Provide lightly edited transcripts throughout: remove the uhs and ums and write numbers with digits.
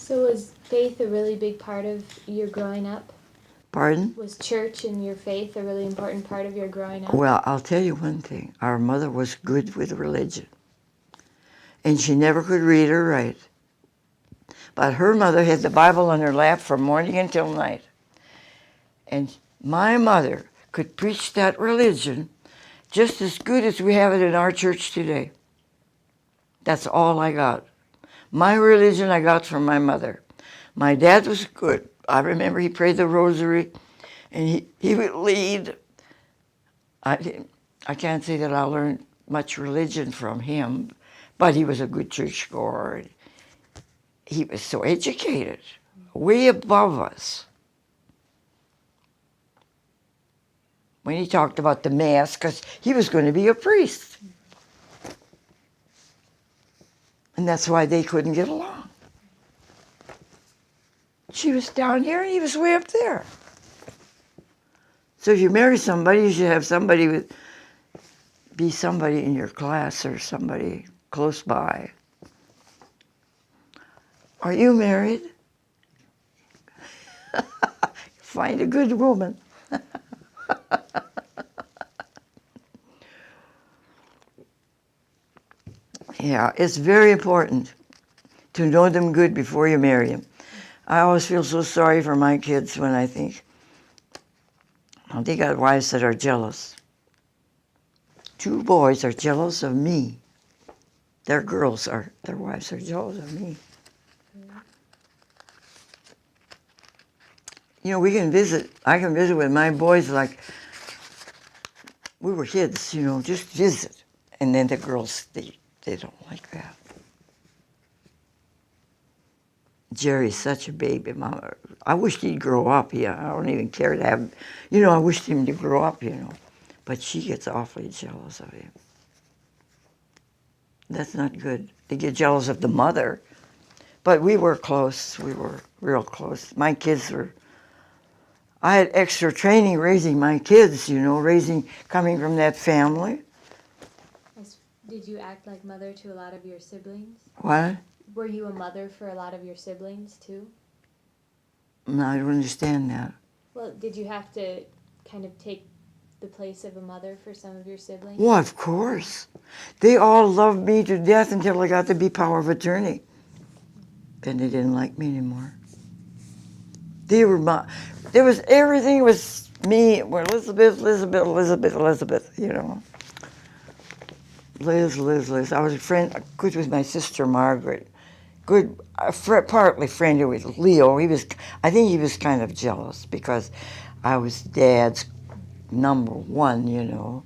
So was faith a really big part of your growing up? Pardon? Was church and your faith a really important part of your growing up? Well, I'll tell you one thing. Our mother was good with religion. And she never could read or write. But her mother had the Bible on her lap from morning until night. And my mother could preach that religion just as good as we have it in our church today. That's all I got. My religion I got from my mother. My dad was good. I remember he prayed the rosary, and he would lead. I can't say that I learned much religion from him, but he was a good churchgoer. He was so educated, way above us. When he talked about the Mass, because he was going to be a priest. And that's why they couldn't get along. She was down here and he was way up there. So if you marry somebody, you should have somebody be somebody in your class or somebody close by. Are you married? Find a good woman. Yeah, it's very important to know them good before you marry them. I always feel so sorry for my kids when I think, well, they got wives that are jealous. 2 boys are jealous of me. Their wives are jealous of me. You know, I can visit with my boys like we were kids, you know, just visit. And then the girls, they don't like that. Jerry's such a baby, Mama. I wished he'd grow up. Yeah, I don't even care to have, you know, I wished him to grow up, you know. But she gets awfully jealous of him. That's not good. They get jealous of the mother. But we were close. We were real close. My kids were, I had extra training raising my kids, you know, coming from that family. Did you act like mother to a lot of your siblings? What? Were you a mother for a lot of your siblings, too? No, I don't understand that. Well, did you have to kind of take the place of a mother for some of your siblings? Well, of course. They all loved me to death until I got to be power of attorney. Then they didn't like me anymore. Everything was me, or Elizabeth, you know. Liz. I was good with my sister Margaret. Partly friendly with Leo. I think he was kind of jealous because I was Dad's number 1, you know,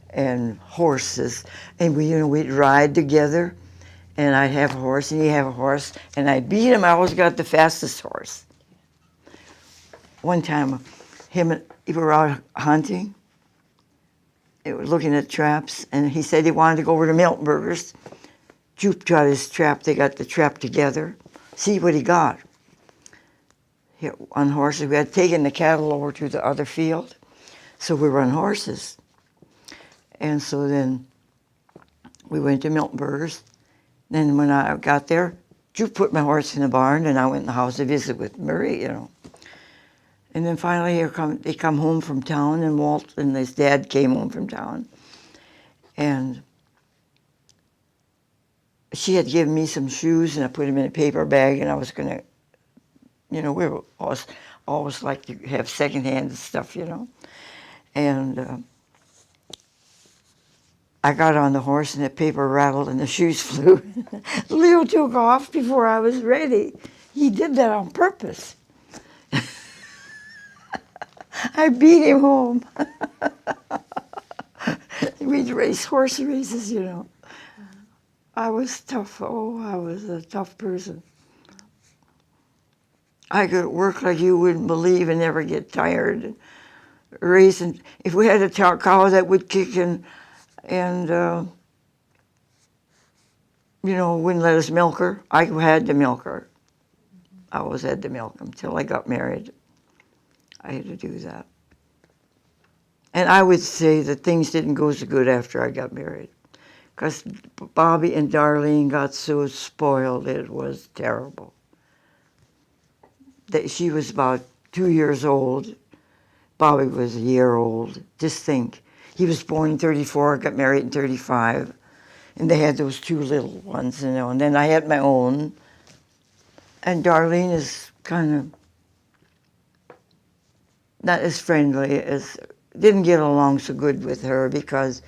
and horses. And we'd ride together, and I'd have a horse, and he'd have a horse, and I beat him. I always got the fastest horse. One time, we were out hunting, looking at traps, and he said he wanted to go over to Miltenberger's. Jupe got his trap. They got the trap together. See what he got. On horses. We had taken the cattle over to the other field, so we were on horses. And so then we went to Miltenberger's. Then when I got there, Jupe put my horse in the barn, and I went in the house to visit with Marie, you know. And then finally they come home from town, and Walt and his dad came home from town. And she had given me some shoes, and I put them in a paper bag, and I was going to, you know, we were always like to have secondhand stuff, you know. And I got on the horse, and the paper rattled, and the shoes flew. Leo took off before I was ready. He did that on purpose. I beat him home. We'd race horse races, you know. I was tough. Oh, I was a tough person. I could work like you wouldn't believe and never get tired. Racing. If we had a cow that would kick and you know, wouldn't let us milk her, I had to milk her. I always had to milk them till I got married. I had to do that. And I would say that things didn't go so good after I got married, because Bobby and Darlene got so spoiled, it was terrible. that she was about 2 years old. Bobby was a year old. Just think. He was born in 34, got married in 35. And they had those two little ones, you know. And then I had my own. And Darlene is kind of not as friendly as, didn't get along so good with her because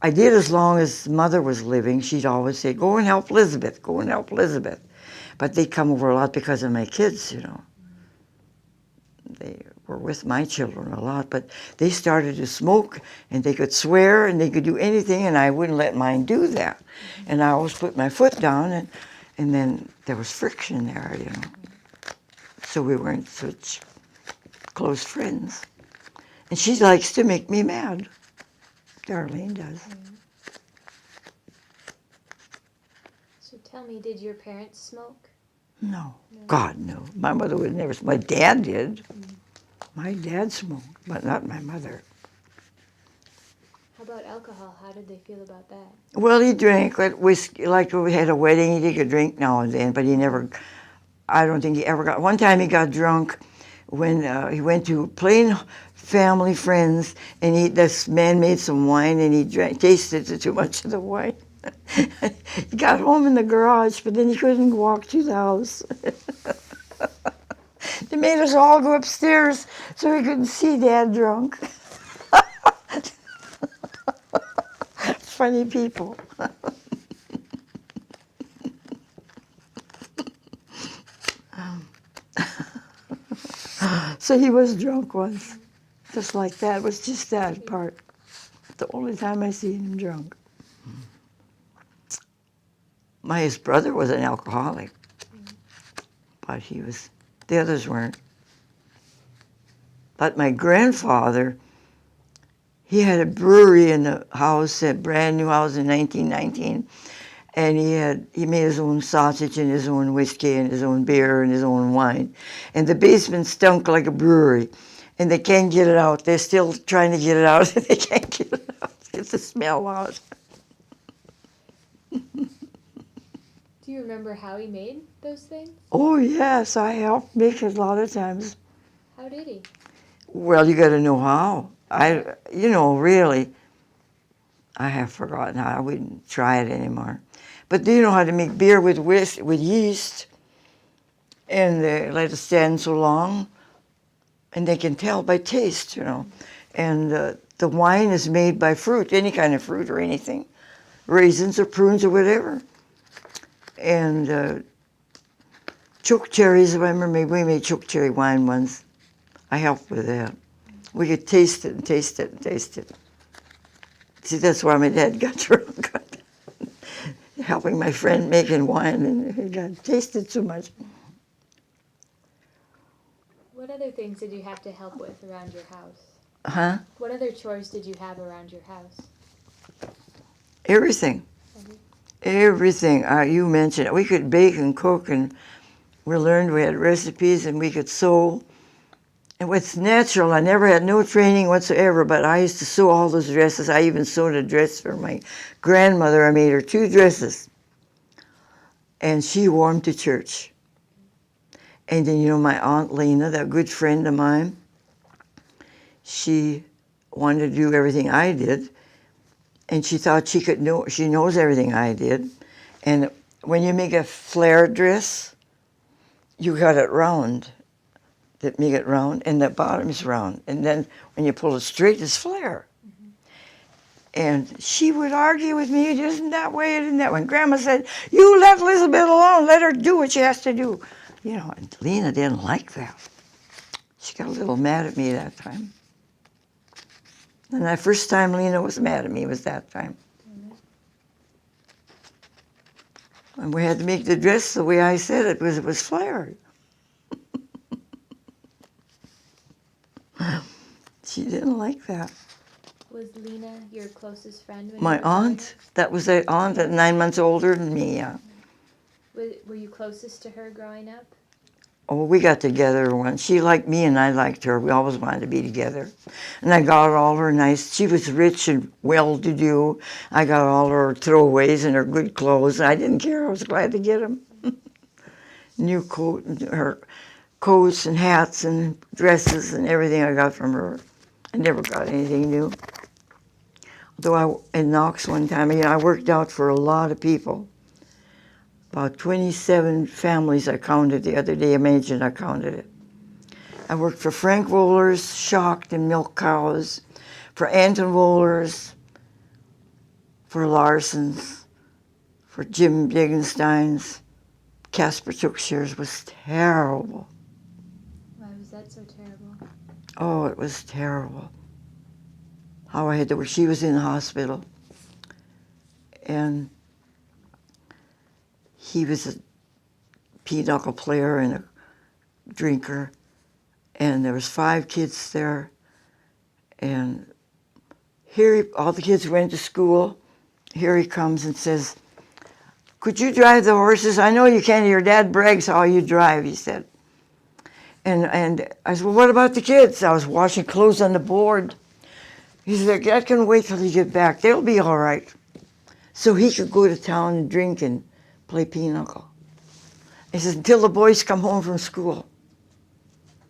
I did as long as mother was living. She'd always say, go and help Elizabeth, go and help Elizabeth. But they'd come over a lot because of my kids, you know. They were with my children a lot, but they started to smoke and they could swear and they could do anything and I wouldn't let mine do that. And I always put my foot down and then there was friction there, you know. So we weren't such close friends. And she likes to make me mad. Darlene does. So tell me, did your parents smoke? No. God, no. My mother would never smoke. My dad did. My dad smoked, but not my mother. How about alcohol? How did they feel about that? Well, he drank whiskey, like we had a wedding, he could drink now and then, but he never, I don't think he ever got, one time he got drunk when he went to plain family friends and this man made some wine and he tasted too much of the wine. He got home in the garage, but then he couldn't walk to the house. They made us all go upstairs so we couldn't see Dad drunk. Funny people. So he was drunk once, just like that. It was just that part. The only time I seen him drunk. His brother was an alcoholic, but the others weren't. But my grandfather, he had a brewery in the house, a brand new house in 1919, and he made his own sausage and his own whiskey and his own beer and his own wine. And the basement stunk like a brewery, and they can't get it out. They're still trying to get it out, and they can't get it out. Get the smell out. Do you remember how he made those things? Oh, yes, I helped make it a lot of times. How did he? Well, you got to know how. Really, I have forgotten how. I wouldn't try it anymore. But do you know how to make beer with yeast? And they let it stand so long, and they can tell by taste, you know. And the wine is made by fruit, any kind of fruit or anything, raisins or prunes or whatever. And choke cherries, I remember we made choke cherry wine once. I helped with that. We could taste it and taste it and taste it. See, that's why my dad got drunk. Helping my friend making wine, and he got tasted so much. What other things did you have to help with around your house? Huh? What other chores did you have around your house? Everything. Everything. You mentioned it. We could bake and cook, and we had recipes, and we could sew. And what's natural, I never had no training whatsoever, but I used to sew all those dresses. I even sewed a dress for my grandmother. I made her 2 dresses. And she wore them to church. And then, my Aunt Lena, that good friend of mine, she wanted to do everything I did. And she thought she knows everything I did. And when you make a flare dress, you got it round. That make it round, and the bottom is round. And then when you pull it straight, it's flare. Mm-hmm. And she would argue with me, it isn't that way, it isn't that way. And Grandma said, you let Elizabeth alone, let her do what she has to do. And Lena didn't like that. She got a little mad at me that time. And the first time Lena was mad at me was that time. Mm-hmm. And we had to make the dress the way I said it was flared. She didn't like that. Was Lena your closest friend? My aunt? That was an aunt that 9 months older than me, yeah. Were you closest to her growing up? Oh, we got together once. She liked me and I liked her. We always wanted to be together. And I got all her nice, she was rich and well-to-do. I got all her throwaways and her good clothes. I didn't care. I was glad to get them. New coat and her coats and hats and dresses and everything I got from her. I never got anything new. Though in Knox one time, I worked out for a lot of people. About 27 families I counted the other day. Imagine I counted it. I worked for Frank Wohlers, Shocked and Milk Cows, for Anton Wohlers, for Larson's, for Jim Degenstein's. Casper took shares. Was terrible. Why was that so terrible? Oh, it was terrible. How I had to work. She was in the hospital. And he was a pinochle player and a drinker. And there was 5 kids there. And all the kids went to school. Here he comes and says, "Could you drive the horses? I know you can. Your dad brags how you drive," he said. And I said, "Well, what about the kids?" I was washing clothes on the board. He said, "That can wait till you get back. They'll be all right." So he could go to town and drink and play pinochle. He says, "Until the boys come home from school."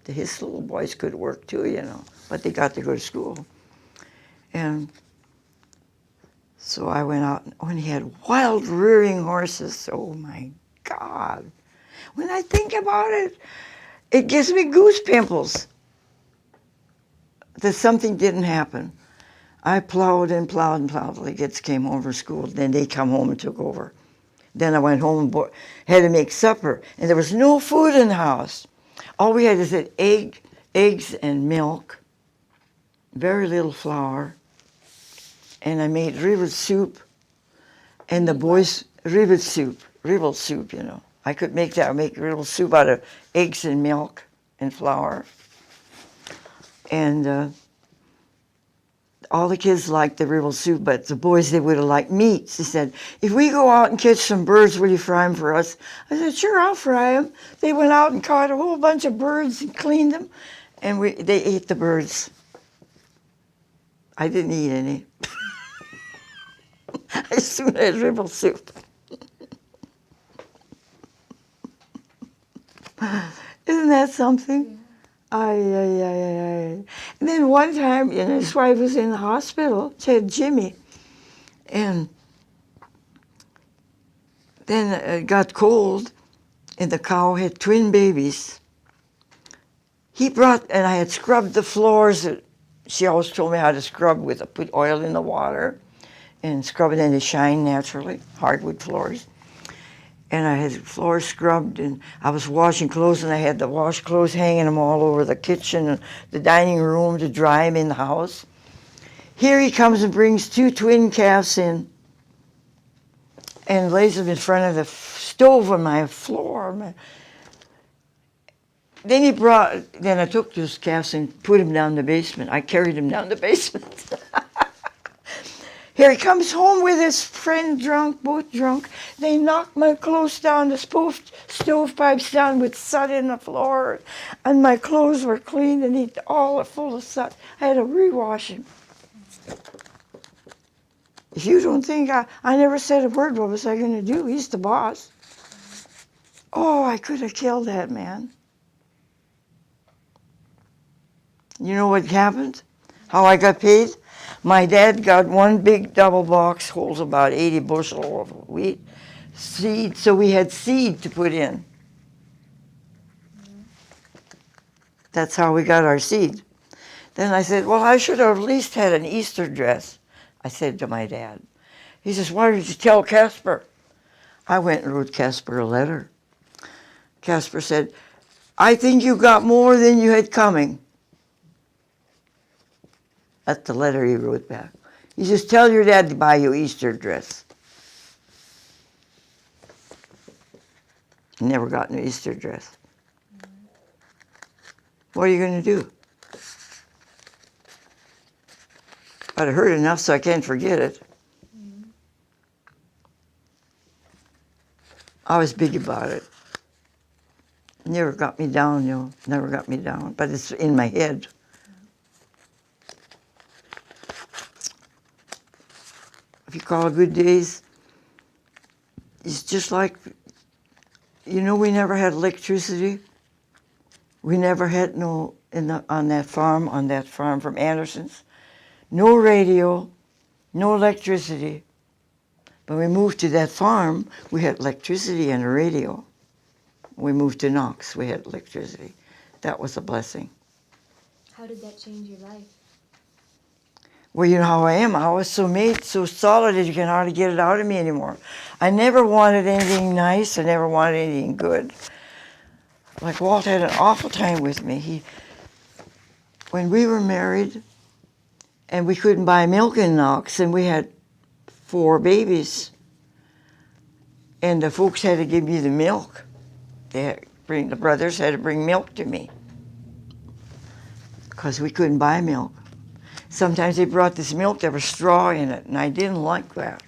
His little boys could work too, but they got to go to school. And so I went out, and he had wild rearing horses. Oh my God. When I think about it, it gives me goose pimples that something didn't happen. I plowed and plowed and plowed till the kids came home from school. Then they come home and took over. Then I went home and had to make supper, and there was no food in the house. All we had is eggs and milk, very little flour, and I made ribble soup, and the boys, ribble soup, I could make ribble soup out of eggs and milk and flour. And all the kids liked the ribble soup, but the boys, they would have liked meats. They said, "If we go out and catch some birds, will you fry them for us?" I said, "Sure, I'll fry them." They went out and caught a whole bunch of birds and cleaned them, and they ate the birds. I didn't eat any. I soon had ribble soup. Isn't that something? Yeah. And then one time, his wife was in the hospital. She had Jimmy. And then it got cold, and the cow had twin babies. And I had scrubbed the floors. She always told me how to scrub put oil in the water and scrub it, and they shine naturally, hardwood floors. And I had the floor scrubbed, and I was washing clothes, and I had the wash clothes hanging them all over the kitchen and the dining room to dry them in the house. Here he comes and brings 2 twin calves in and lays them in front of the stove on my floor. Then I took those calves and put them down the basement. I carried them down the basement. Here he comes home with his friend drunk, both drunk. They knocked my clothes down, the stovepipes down with soot in the floor, and my clothes were clean and all full of soot. I had to rewash them. If you don't think I never said a word, what was I going to do? He's the boss. Oh, I could have killed that man. You know what happened? How I got paid? My dad got one big double box, holds about 80 bushel of wheat, seed, so we had seed to put in. That's how we got our seed. Then I said, well, I should have at least had an Easter dress, I said to my dad. He says, why did you tell Casper? I went and wrote Casper a letter. Casper said, I think you got more than you had coming. That's the letter he wrote back. He says, tell your dad to buy you an Easter dress. Never got an Easter dress. What are you going to do? But it hurt enough so I can't forget it. I was big about it. Never got me down, never got me down. But it's in my head. If you call good days, it's just like, we never had electricity. We never had on that farm from Anderson's, no radio, no electricity. When we moved to that farm, we had electricity and a radio. We moved to Knox, we had electricity. That was a blessing. How did that change your life? Well, you know how I am. I was so solid that you can hardly get it out of me anymore. I never wanted anything nice. I never wanted anything good. Like Walt had an awful time with me. When we were married, and we couldn't buy milk in Knox, and we had 4 babies, and the folks had to give me the milk. The brothers had to bring milk to me because we couldn't buy milk. Sometimes they brought this milk, there was straw in it, and I didn't like that.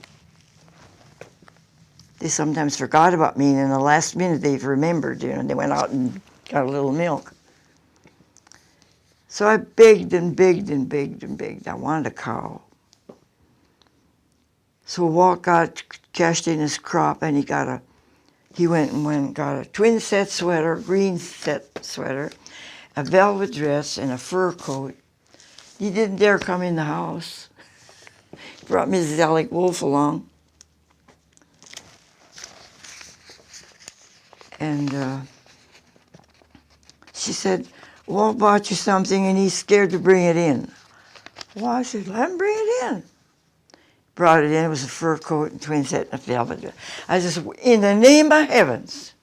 They sometimes forgot about me, and in the last minute they've remembered, they went out and got a little milk. So I begged and begged and begged and begged. I wanted a cow. So Walt cashed in his crop, and he went and got a twin set sweater, green set sweater, a velvet dress, and a fur coat. He didn't dare come in the house. He brought Mrs. Alec Wolf along. And she said, Walt bought you something and he's scared to bring it in. Well, I said, let him bring it in. Brought it in, it was a fur coat and twin set and a velvet dress. I said, in the name of heavens,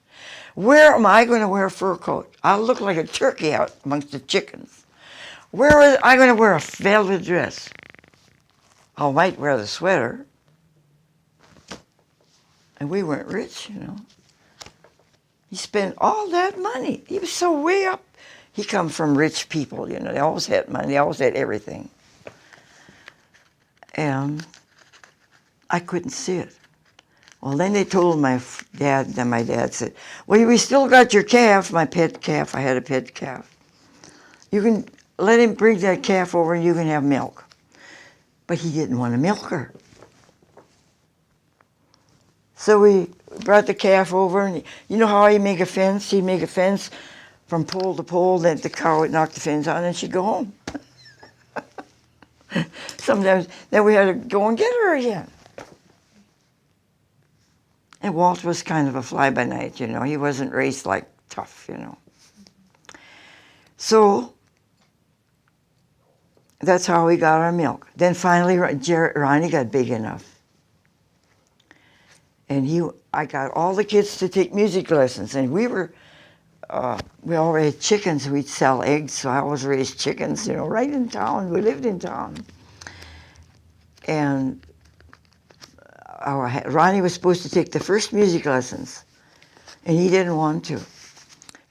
where am I going to wear a fur coat? I'll look like a turkey out amongst the chickens. Where am I going to wear a velvet dress? I might wear the sweater. And we weren't rich, He spent all that money. He was so way up. He come from rich people, They always had money. They always had everything. And I couldn't see it. Well, then they told my dad, then my dad said, well, we still got your calf, my pet calf. I had a pet calf. You can let him bring that calf over and you can have milk. But he didn't want to milk her. So we brought the calf over, and you know how he'd make a fence? He'd make a fence from pole to pole, then the cow would knock the fence on, and she'd go home. Sometimes, then we had to go and get her again. And Walt was kind of a fly-by-night, He wasn't raised like tough, So that's how we got our milk. Then finally, Ronnie got big enough. And I got all the kids to take music lessons. And we already had chickens. We'd sell eggs, so I always raised chickens, right in town. We lived in town. And Ronnie was supposed to take the first music lessons, and he didn't want to.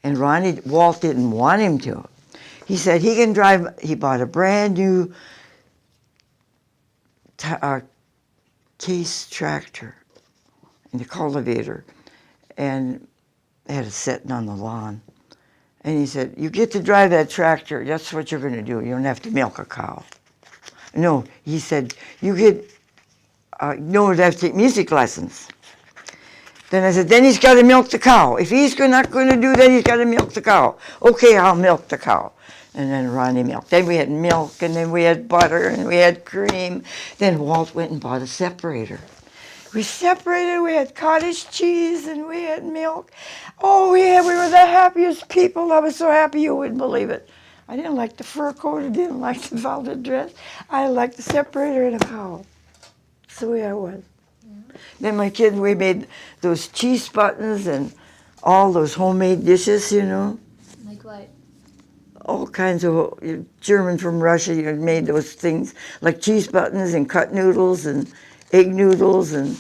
And Walt didn't want him to. He said he can drive. He bought a brand new Case tractor and the cultivator, and had it sitting on the lawn. And he said, you get to drive that tractor. That's what you're going to do. You don't have to milk a cow. No, he said, you have to take music lessons. Then I said, then he's got to milk the cow. If he's not going to do that, he's got to milk the cow. Okay, I'll milk the cow. And then Ronnie milked. Then we had milk, and then we had butter, and we had cream. Then Walt went and bought a separator. We separated, we had cottage cheese, and we had milk. Oh, we were the happiest people. I was so happy you wouldn't believe it. I didn't like the fur coat, I didn't like the velvet dress. I liked the separator and a cow. That's the way I was. Yeah. Then my kids, we made those cheese buttons and all those homemade dishes, Like what? All kinds of, German from Russia, made those things, like cheese buttons and cut noodles and egg noodles and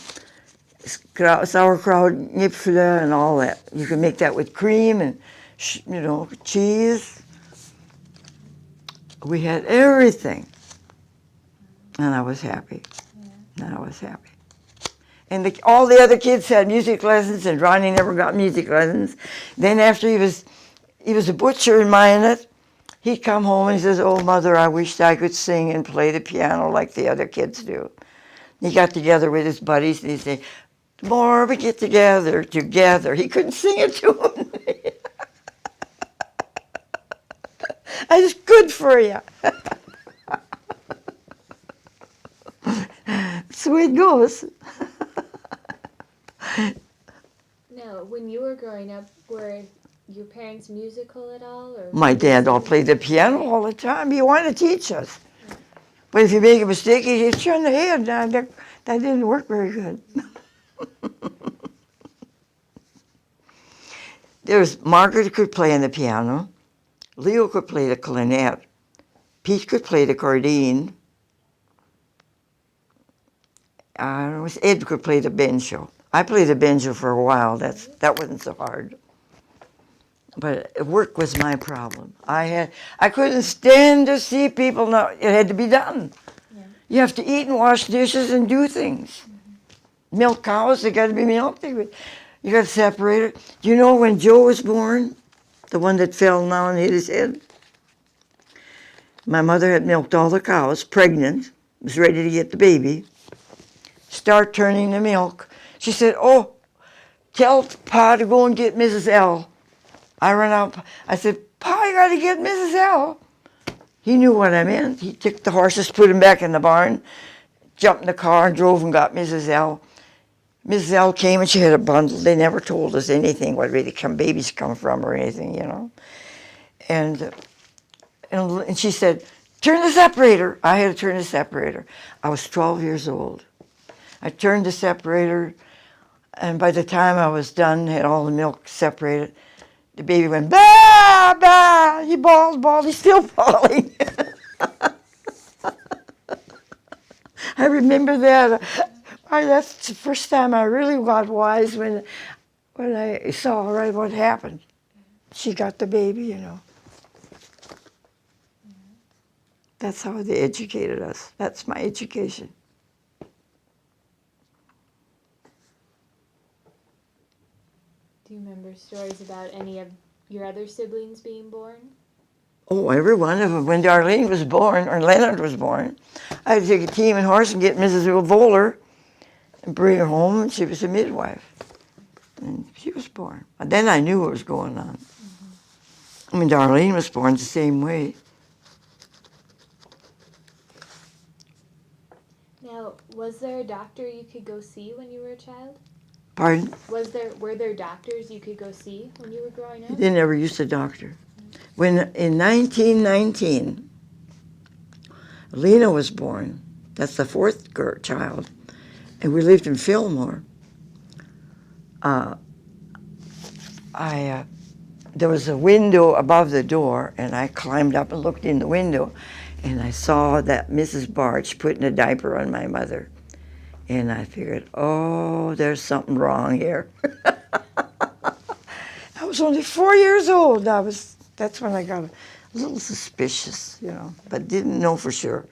sauerkraut, Knipfle and all that. You can make that with cream and, cheese. We had everything. And I was happy. Yeah. And I was happy. And all the other kids had music lessons, and Ronnie never got music lessons. Then after he was a butcher in Minot, he'd come home and he says, oh, Mother, I wished I could sing and play the piano like the other kids do. He got together with his buddies, and he'd say, the more we get together. He couldn't sing it to them. It's good for you. That's the way it goes. Now, when you were growing up, were your parents musical at all? Or My were they dad all singing? played the piano all the time. He wanted to teach us. But if you make a mistake, he hits you on the head. That didn't work very good. There's Margaret could play on the piano. Leo could play the clarinet. Pete could play the accordion. Ed could play the banjo. I played the banjo for a while. That wasn't so hard. But work was my problem. I couldn't stand to see people. Now it had to be done. Yeah. You have to eat and wash dishes and do things. Milk cows, they got to be milked. You got to separate it. Do you know when Joe was born, the one that fell now and hit his head? My mother had milked all the cows, pregnant, was ready to get the baby. Start turning the milk. She said, "Oh, tell Pa to go and get Mrs. L." I ran out. I said, "Pa, you got to get Mrs. L." He knew what I meant. He took the horses, put them back in the barn, jumped in the car and drove and got Mrs. L. Mrs. L came and she had a bundle. They never told us anything, where babies come from or anything, you know. And she said, "Turn the separator." I had to turn the separator. I was 12 years old. I turned the separator, and by the time I was done, had all the milk separated, the baby went, "Bah, bah." He bawled, he's still falling. I remember that. That's the first time I really got wise when I saw right what happened. She got the baby, you know. That's how they educated us. That's my education. Do you remember stories about any of your other siblings being born? Oh, every one of them. When Darlene was born, or Leonard was born, I had to take a team and horse and get Mrs. Voller and bring her home, and she was a midwife. And she was born. And then I knew what was going on. I mean, Darlene was born the same way. Now, was there a doctor you could go see when you were a child? Pardon? Were there doctors you could go see when you were growing up? They never used a doctor. When in 1919, Lena was born. That's the fourth child, and we lived in Fillmore. There was a window above the door, and I climbed up and looked in the window, and I saw that Mrs. Barch putting a diaper on my mother. And I figured, oh, there's something wrong here. I was only 4 years old. That's when I got a little suspicious, you know, but didn't know for sure.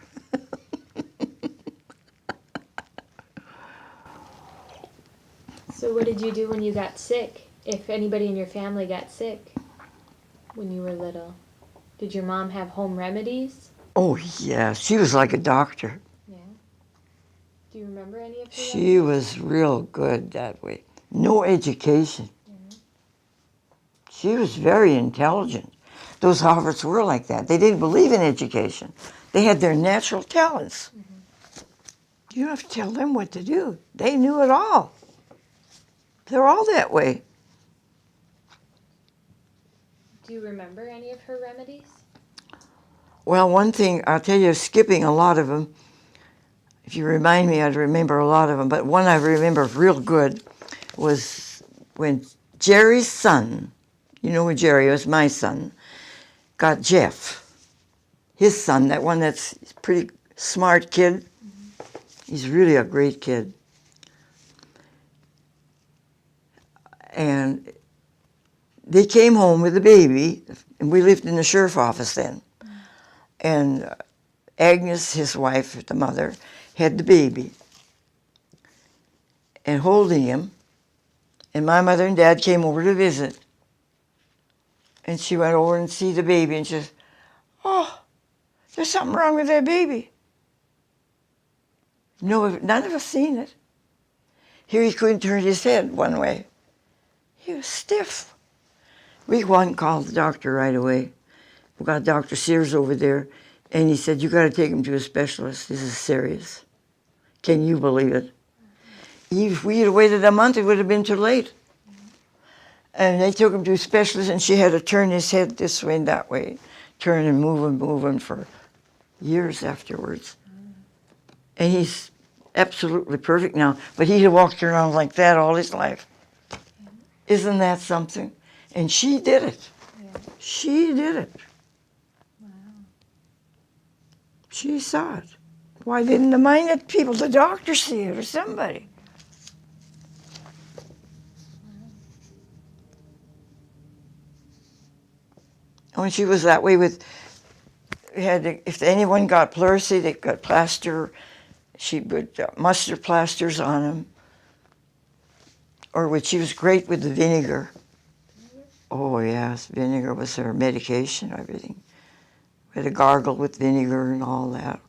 So what did you do when you got sick? If anybody in your family got sick when you were little, did your mom have home remedies? Oh, yeah, she was like a doctor. Yeah. Do you remember any of her She was real good that way. No education. Mm-hmm. She was very intelligent. Those Harvards were like that. They didn't believe in education. They had their natural talents. Mm-hmm. You don't have to tell them what to do. They knew it all. They're all that way. Do you remember any of her remedies? Well, one thing, I'll tell you, skipping a lot of them. If you remind me, I'd remember a lot of them. But one I remember real good was when Jerry's son, you know who Jerry was, my son, got Jeff. His son, that one that's a pretty smart kid. Mm-hmm. He's really a great kid. And they came home with the baby, and we lived in the sheriff's office then. Mm-hmm. And Agnes, his wife, the mother, had the baby and holding him. And my mother and dad came over to visit. And she went over and see the baby, and she said, "Oh, there's something wrong with that baby." No, none of us seen it. Here he couldn't turn his head one way. He was stiff. We went and called the doctor right away. We got Dr. Sears over there, and he said, you got to take him to a specialist. This is serious. Can you believe it? If we had waited a month, it would have been too late. And they took him to a specialist, and she had to turn his head this way and that way, turn and move him for years afterwards. And he's absolutely perfect now, but he had walked around like that all his life. Isn't that something? And she did it. Yeah. She did it. Wow. She saw it. Why didn't the minded people, the doctor, see it or somebody? When she was that way with, if anyone got pleurisy, they got plaster, she would mustard plasters on them. Or she was great with the vinegar. Oh yes, vinegar was her medication, everything. We had to gargle with vinegar and all that.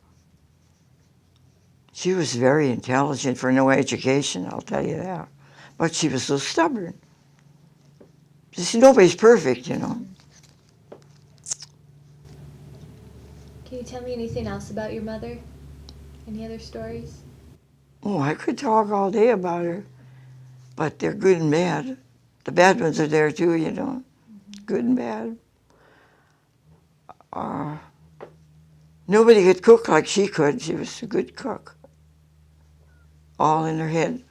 She was very intelligent for no education, I'll tell you that. But she was so stubborn. See, nobody's perfect, you know. Can you tell me anything else about your mother? Any other stories? Oh, I could talk all day about her, but they're good and bad. The bad ones are there too, you know. Good and bad. Nobody could cook like she could. She was a good cook. All in her head.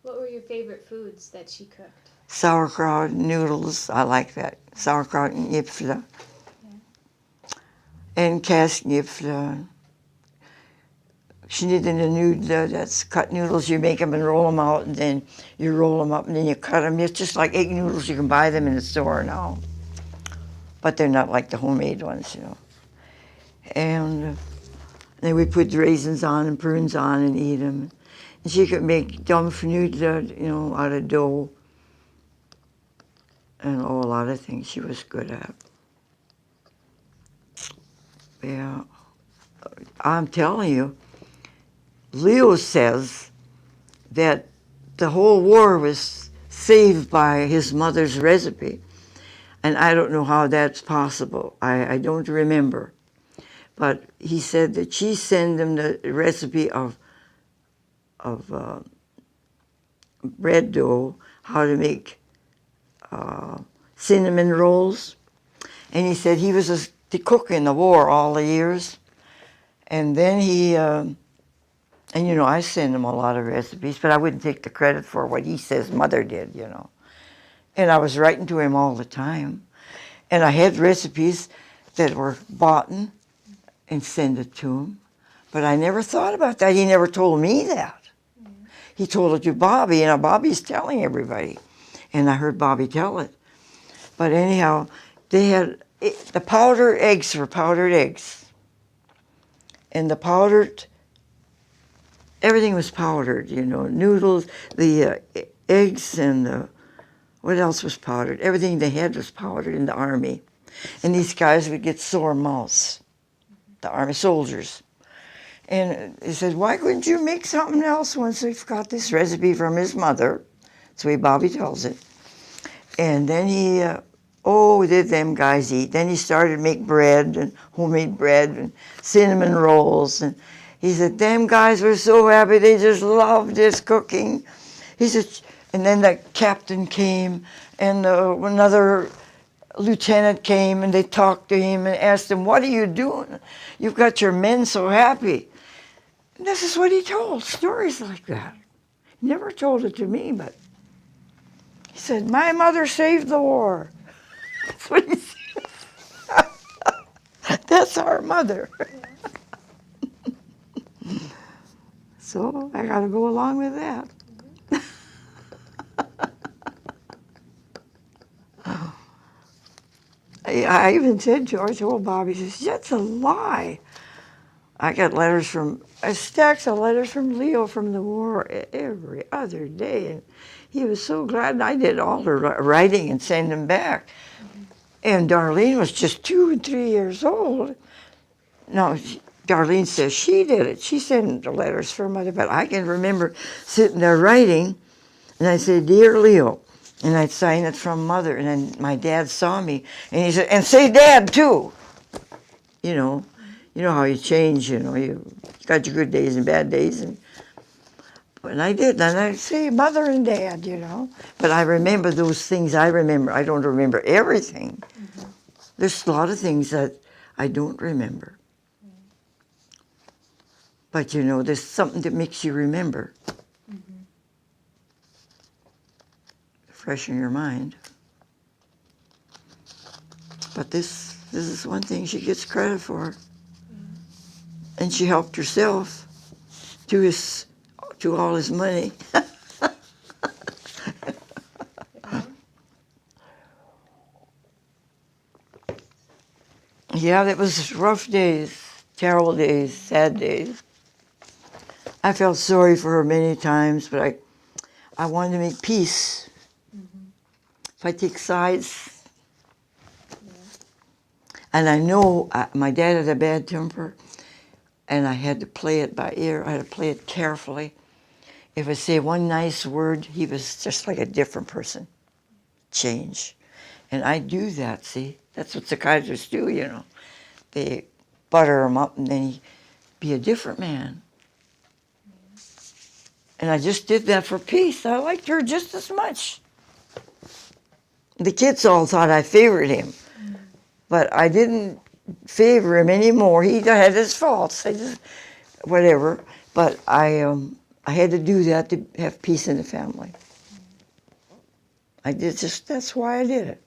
What were your favorite foods that she cooked? Sauerkraut, noodles, I like that. Sauerkraut and Äpfel. And Käseknäpfle. She did in the noodle, that's cut noodles. You make them and roll them out, and then you roll them up, and then you cut them. It's just like egg noodles. You can buy them in the store now. But they're not like the homemade ones, you know. And then we put raisins on and prunes on and eat them. And she could make Dampfnudler, you know, out of dough. And a lot of things she was good at. Yeah. I'm telling you, Leo says that the whole war was saved by his mother's recipe. And I don't know how that's possible. I don't remember. But he said that she sent him the recipe of bread dough, how to make cinnamon rolls. And he said he was the cook in the war all the years. And then he, and you know, I send him a lot of recipes, but I wouldn't take the credit for what he says mother did, you know. And I was writing to him all the time. And I had recipes that were bought and send it to him. But I never thought about that. He never told me that. Mm-hmm. He told it to Bobby, and Bobby's telling everybody. And I heard Bobby tell it. But anyhow, they had, the powdered eggs were powdered eggs. And the powdered, everything was powdered, you know, noodles, the eggs and the, what else was powdered? Everything they had was powdered in the army. And these guys would get sore mouths, the army soldiers. And he said, why couldn't you make something else once we've got this recipe from his mother? That's the way Bobby tells it. And then he, did them guys eat. Then he started to make bread and homemade bread and cinnamon rolls. And he said, them guys were so happy. They just loved this cooking. He said, and then the captain came and another lieutenant came and they talked to him and asked him, what are you doing? You've got your men so happy. And this is what he told, stories like that. He never told it to me, but he said, my mother saved the war. That's what he said. That's our mother. So I got to go along with that. I even said, George, Bobby says, that's a lie. I got letters from, stacks of letters from Leo from the war every other day. And he was so glad. And I did all the writing and send them back. Mm-hmm. And Darlene was just 2 and 3 years old. No, Darlene says she did it. She sent the letters for her mother. But I can remember sitting there writing. And I said, dear Leo, And I'd sign it from Mother, and then my dad saw me, and he said, and say Dad too. You know, you know how you change, you got your good days and bad days, and I did, and I'd say Mother and Dad, But I remember those things I remember. I don't remember everything. There's a lot of things that I don't remember. But there's something that makes you remember. Fresh in your mind. But this is one thing she gets credit for. And she helped herself to all his money. Yeah, that was rough days, terrible days, sad days. I felt sorry for her many times, but I wanted to make peace. If I take sides, and I know my dad had a bad temper, and I had to play it by ear. I had to play it carefully. If I say one nice word, he was just like a different person. Change. And I do that, see? That's what psychiatrists do, They butter him up and then he'd be a different man. And I just did that for peace. I liked her just as much. The kids all thought I favored him. But I didn't favor him anymore. He had his faults. Whatever. But I had to do that to have peace in the family. That's why I did it.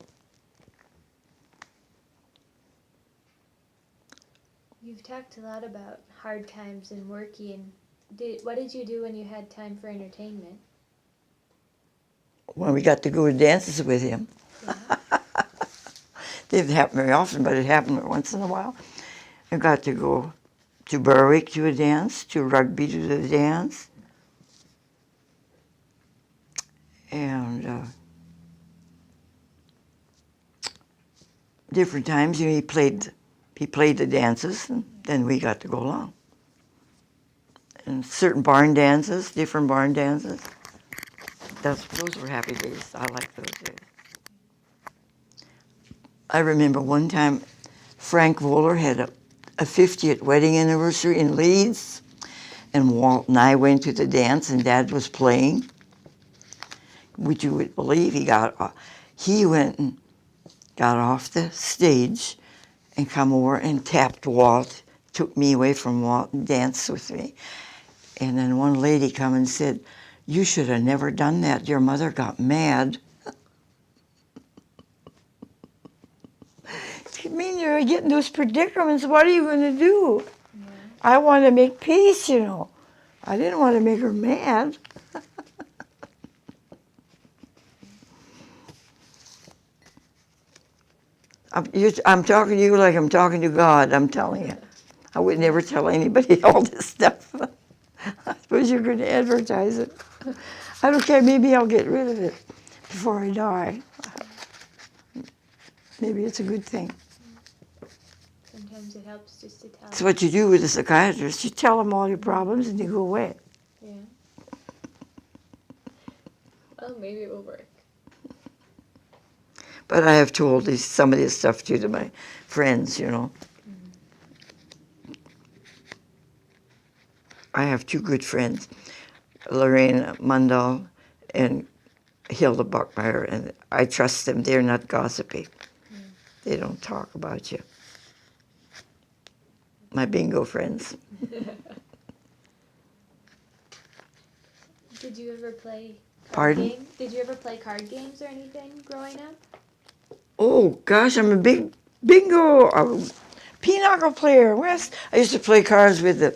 You've talked a lot about hard times and working. What did you do when you had time for entertainment? When we got to go to dances with him. Yeah. Didn't happen very often, but it happened once in a while. I got to go to Berwick to a dance, to Rugby to the dance. And different times, he played the dances, and then we got to go along. And certain barn dances, different barn dances. Those were happy days. I like those days. I remember one time Frank Voller had a 50th wedding anniversary in Leeds, and Walt and I went to the dance, and Dad was playing. Would you believe he went and got off the stage and come over and tapped Walt, took me away from Walt and danced with me. And then one lady come and said, "You should have never done that. Your mother got mad." You mean you're getting those predicaments? What are you going to do? Yeah. I want to make peace, I didn't want to make her mad. I'm talking to you like I'm talking to God, I'm telling you. I would never tell anybody all this stuff. I suppose you're going to advertise it. I don't care, maybe I'll get rid of it before I die. Maybe it's a good thing. Sometimes it helps just to tell. That's what you do with a psychiatrist. You tell them all your problems and you go away. Yeah. Well, maybe it will work. But I have told some of this stuff to my friends, I have two good friends, Lorraine Mundell and Hilda Buckmeyer, and I trust them. They're not gossipy. They don't talk about you. My bingo friends. Did you ever play Pardon? games? Did you ever play card games or anything growing up? Oh, gosh, I'm a big bingo, pinochle player. I used to play cards with the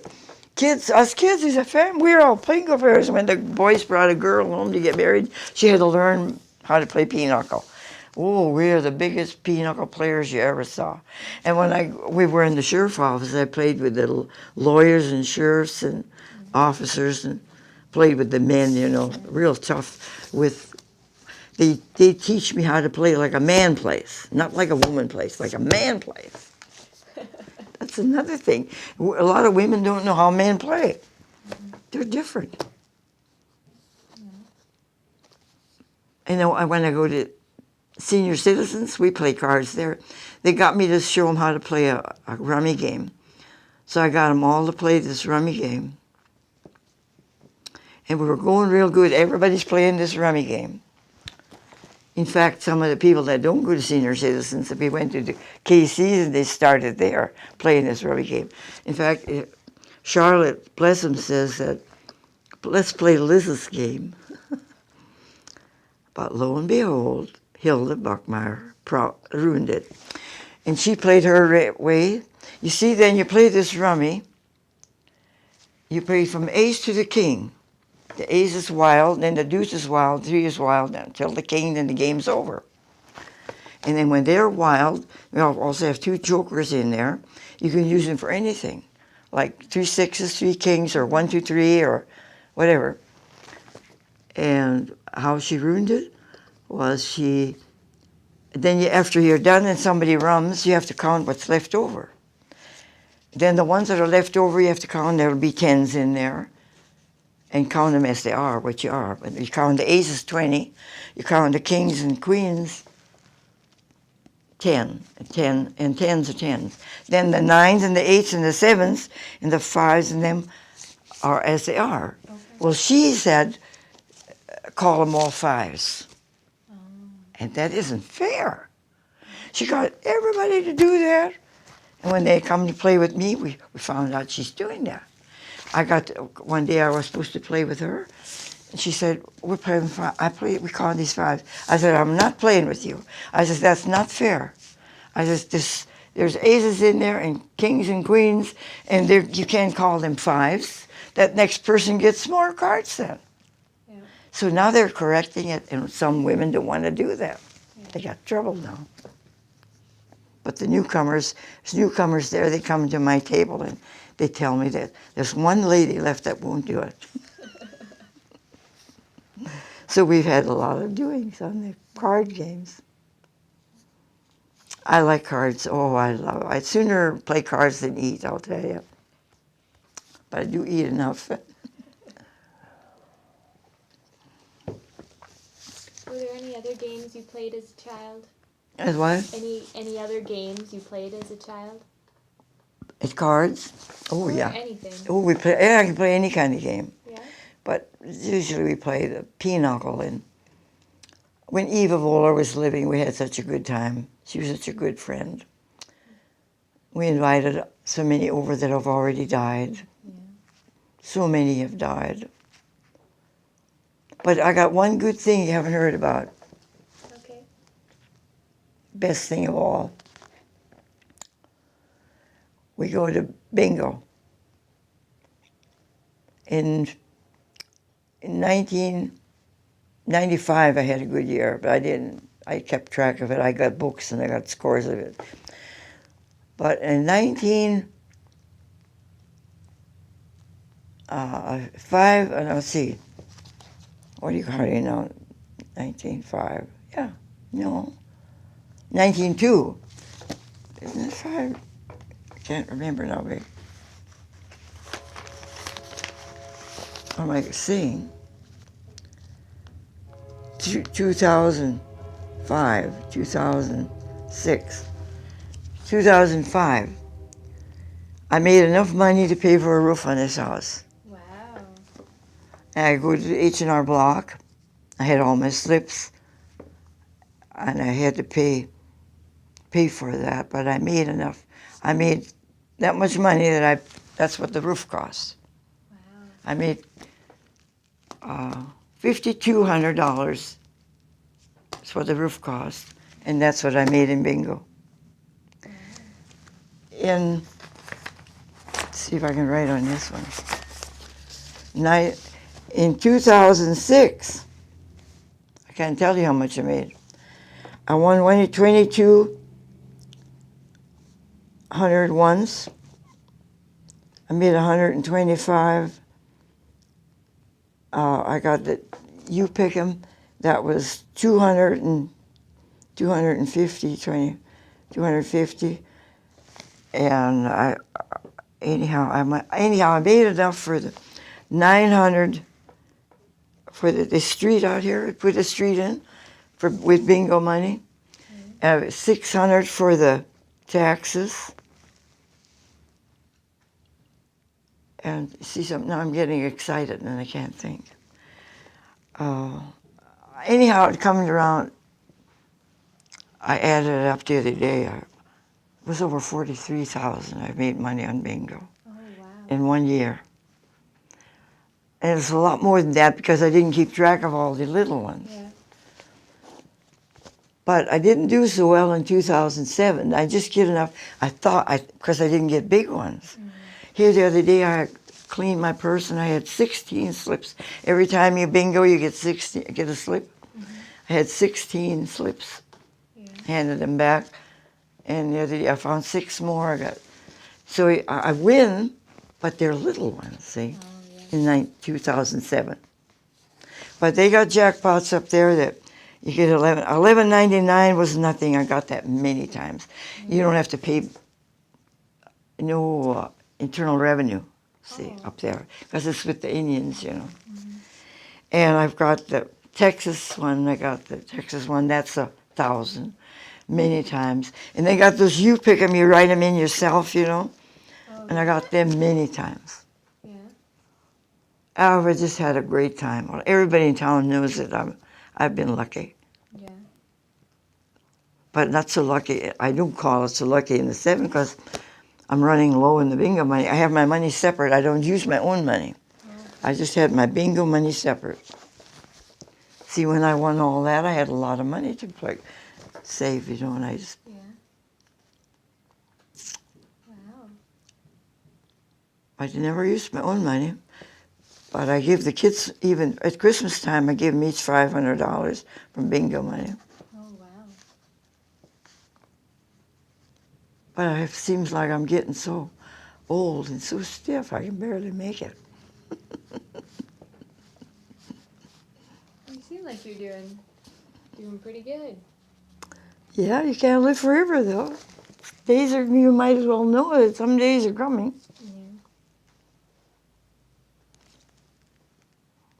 kids. Us kids as a family, we were all bingo players. When the boys brought a girl home to get married, she had to learn how to play pinochle. Oh, we are the biggest pinochle players you ever saw. And when we were in the sheriff office, I played with the lawyers and sheriffs and officers and played with the men, real tough with. They teach me how to play like a man plays, not like a woman plays, like a man plays. That's another thing. A lot of women don't know how men play. They're different. And then when I go to senior citizens, we play cards there. They got me to show them how to play a rummy game. So I got them all to play this rummy game. And we were going real good. Everybody's playing this rummy game. In fact, some of the people that don't go to senior citizens, if we went to the KCs and they started there playing this rummy game. In fact, Charlotte Blessum says that, let's play Liz's game. But lo and behold, Hilda Buckmeyer ruined it. And she played her way. You see, then you play this rummy. You play from ace to the king. The ace is wild, then the deuce is wild, 3 is wild, until the king, then the game's over. And then when they're wild, we also have 2 jokers in there. You can use them for anything, like 3 sixes, 3 kings, or 1, 2, 3, or whatever. And how she ruined it was then after you're done and somebody rums, you have to count what's left over. Then the ones that are left over, you have to count, there'll be 10s in there. And count them as they are, what you are. But you count the aces, 20. You count the kings and queens, 10. 10 and 10s are 10s. Then the 9s and the 8s and the 7s and the 5s and them are as they are. Okay. Well, she said, call them all 5s. Oh. And that isn't fair. She got everybody to do that. And when they come to play with me, we found out she's doing that. One day I was supposed to play with her, and she said, we're playing 5. We call these 5s. I said, I'm not playing with you. I said, that's not fair. I said, there's aces in there and kings and queens, and you can't call them 5s. That next person gets more cards then. Yeah. So now they're correcting it, and some women don't want to do that. Yeah. They got trouble now. But there's newcomers there, they come to my table and they tell me that there's one lady left that won't do it. So we've had a lot of doings on the card games. I like cards. Oh, I love it. I'd sooner play cards than eat, I'll tell you. But I do eat enough. Were there any other games you played as a child? As what? Any other games you played as a child? At cards? Oh, or yeah. Anything. Oh, I can play any kind of game. Yeah. But usually we played a pinochle. And when Eva Voller was living, we had such a good time. She was such a good friend. We invited so many over that have already died. Yeah. So many have died. But I got one good thing you haven't heard about. Okay. Best thing of all. We go to bingo. In 1995, I had a good year, but I didn't. I kept track of it. I got books and I got scores of it. But in 1905, and let's see, what do you call it now? 1905, yeah, no, 1902. Isn't it 5? I can't remember now, babe. What am I seeing? 2005, 2006, 2005. I made enough money to pay for a roof on this house. Wow. And I go to the H&R Block. I had all my slips, and I had to pay for that, but I made enough. I made that much money that that's what the roof cost. Wow. I made $5,200. That's what the roof cost, and that's what I made in bingo. Let's see if I can write on this one. In 2006, I can't tell you how much I made. I won 2,200 once. I made 125. I got the You Pick 'em. That was 250. And anyhow, I made enough for the 900 for the street out here. I put the street in. with bingo money. 600 for the taxes. And see something, now I'm getting excited and I can't think. Anyhow, it comes around, I added it up the other day. It was over 43,000 I made money on bingo in 1 year. And it's a lot more than that because I didn't keep track of all the little ones. Yeah. But I didn't do so well in 2007. I just get enough, because I didn't get big ones. Mm-hmm. Here the other day I cleaned my purse and I had 16 slips. Every time you bingo, you get a slip. Mm-hmm. I had 16 slips. Yeah. Handed them back. And the other day I found 6 more. So I win, but they're little ones, see, in 2007. But they got jackpots up there that you get $11.99 was nothing. I got that many times. Mm-hmm. You don't have to pay no internal revenue, see, up there, because it's with the Indians, you know. Mm-hmm. And I've got the Texas one. That's 1,000 many times. And they got those you pick 'em, you write them in yourself, you know. And I got them many times. Yeah. I just had a great time. Well, everybody in town knows that I've been lucky. Yeah. But not so lucky. I don't call it so lucky in the 7 because I'm running low in the bingo money. I have my money separate. I don't use my own money. I just had my bingo money separate. See, when I won all that, I had a lot of money to save, you know, and I just... Yeah. Wow. I never used my own money. But I give the kids, even at Christmas time, I give them each $500 from bingo money. Oh, wow. But it seems like I'm getting so old and so stiff, I can barely make it. You seem like you're doing pretty good. Yeah, you can't live forever, though. You might as well know it. Some days are coming.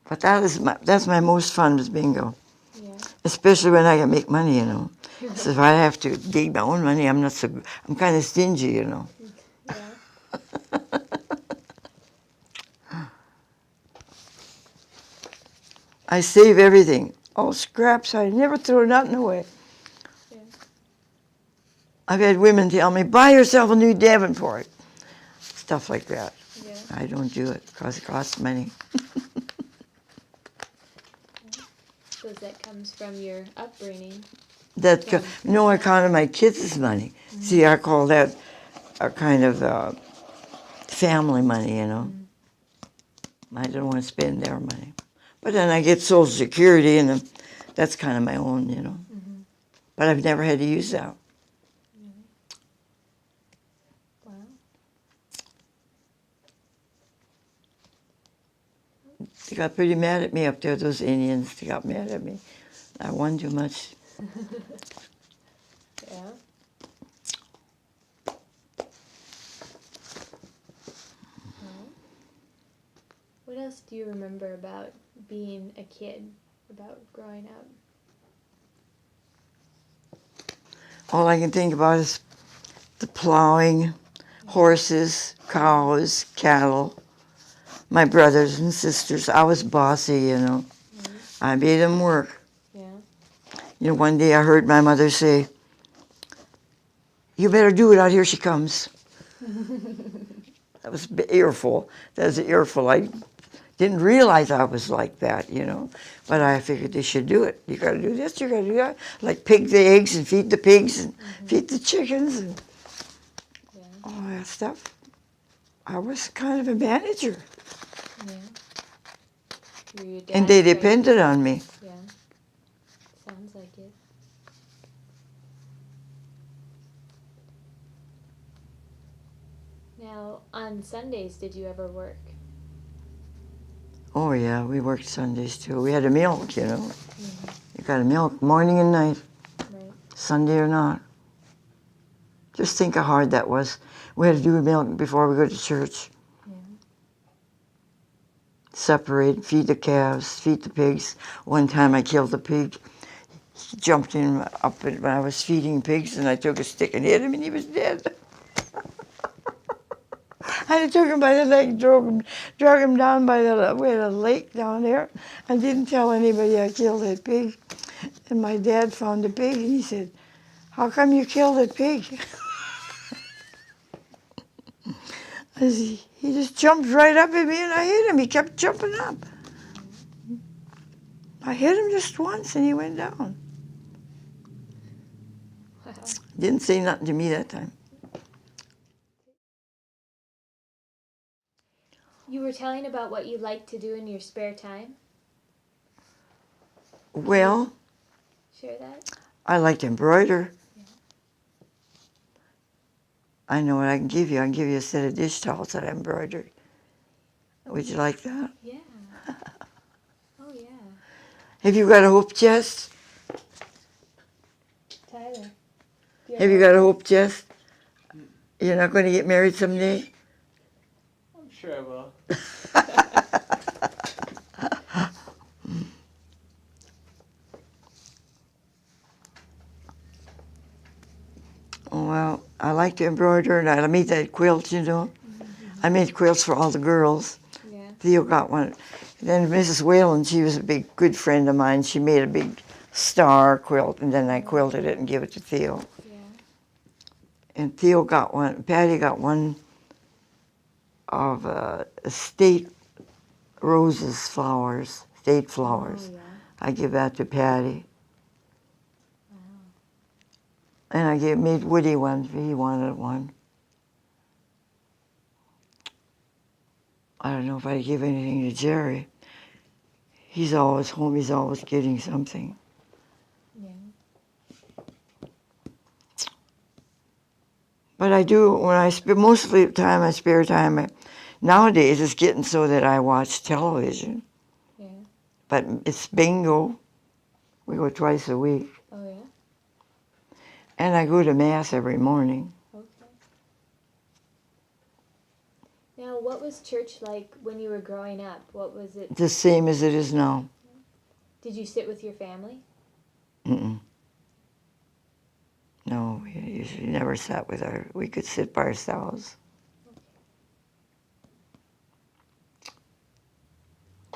But that's my most fun is bingo. Yeah. Especially when I can make money, you know. So if I have to dig my own money, I'm kind of stingy, you know. Yeah. I save everything. All scraps, I never throw nothing away. Yeah. I've had women tell me, buy yourself a new Davenport. Stuff like that. Yeah. I don't do it because it costs money. That comes from your upbringing. No, I counted my kids' money. Mm-hmm. See, I call that a kind of family money, you know. Mm-hmm. I don't want to spend their money. But then I get Social Security, and that's kind of my own, you know. Mm-hmm. But I've never had to use that. Mm-hmm. Wow. They got pretty mad at me up there, those Indians. They got mad at me. I won too much. Yeah. What else do you remember about being a kid, about growing up? All I can think about is the plowing, horses, cows, cattle. My brothers and sisters, I was bossy, you know. Mm-hmm. I made them work. Yeah. You know, one day I heard my mother say, "You better do it, out here she comes." That was earful. That was an earful. I didn't realize I was like that, you know. But I figured they should do it. You got to do this, you got to do that. Like pick the eggs and feed the pigs and feed the chickens and all that stuff. I was kind of a manager. Yeah. And they depended on me. Yeah. Sounds like it. Now, on Sundays, did you ever work? Oh, yeah, we worked Sundays, too. We had to milk, you know. Mm-hmm. You got to milk morning and night, right. Sunday or not. Just think how hard that was. We had to do milk before we go to church. Yeah. Separate, feed the calves, feed the pigs. One time I killed a pig. he jumped in up when I was feeding pigs, and I took a stick and hit him, and he was dead. I took him by the leg, drug him down by the lake down there. I didn't tell anybody I killed that pig. And my dad found the pig, and he said, "How come you killed that pig?" I said, "He just jumped right up at me, and I hit him. He kept jumping up. I hit him just once, and he went down." Wow. Didn't say nothing to me that time. You were telling about what you like to do in your spare time. Well, Share that. I like to embroider. Yeah. I know what I can give you. I can give you a set of dish towels that I embroidered. Would you like that? Yeah. Oh yeah. Have you got a hope chest? Tyler. Have you got a hope chest? You're not going to get married someday? I'm sure I will. Well, I like to embroider, and I made that quilt, you know. I made quilts for all the girls. Yeah. Theo got one. Then Mrs. Whalen, she was a big, good friend of mine. She made a big star quilt, and then I quilted it and gave it to Theo. Yeah. And Theo got one. Patty got one of state roses flowers, state flowers. Oh yeah. I give that to Patty. Wow. And I made Woody one. He wanted one. I don't know if I give anything to Jerry. He's always home. He's always getting something. Yeah. But I do, when I spend most of the time, my spare time, nowadays it's getting so that I watch television. Yeah. But it's bingo. We go twice a week. Oh yeah. And I go to Mass every morning. Okay. Now, what was church like when you were growing up? What was it? The same as it is now. Did you sit with your family? Mm-mm. No, we usually never sat with we could sit by ourselves.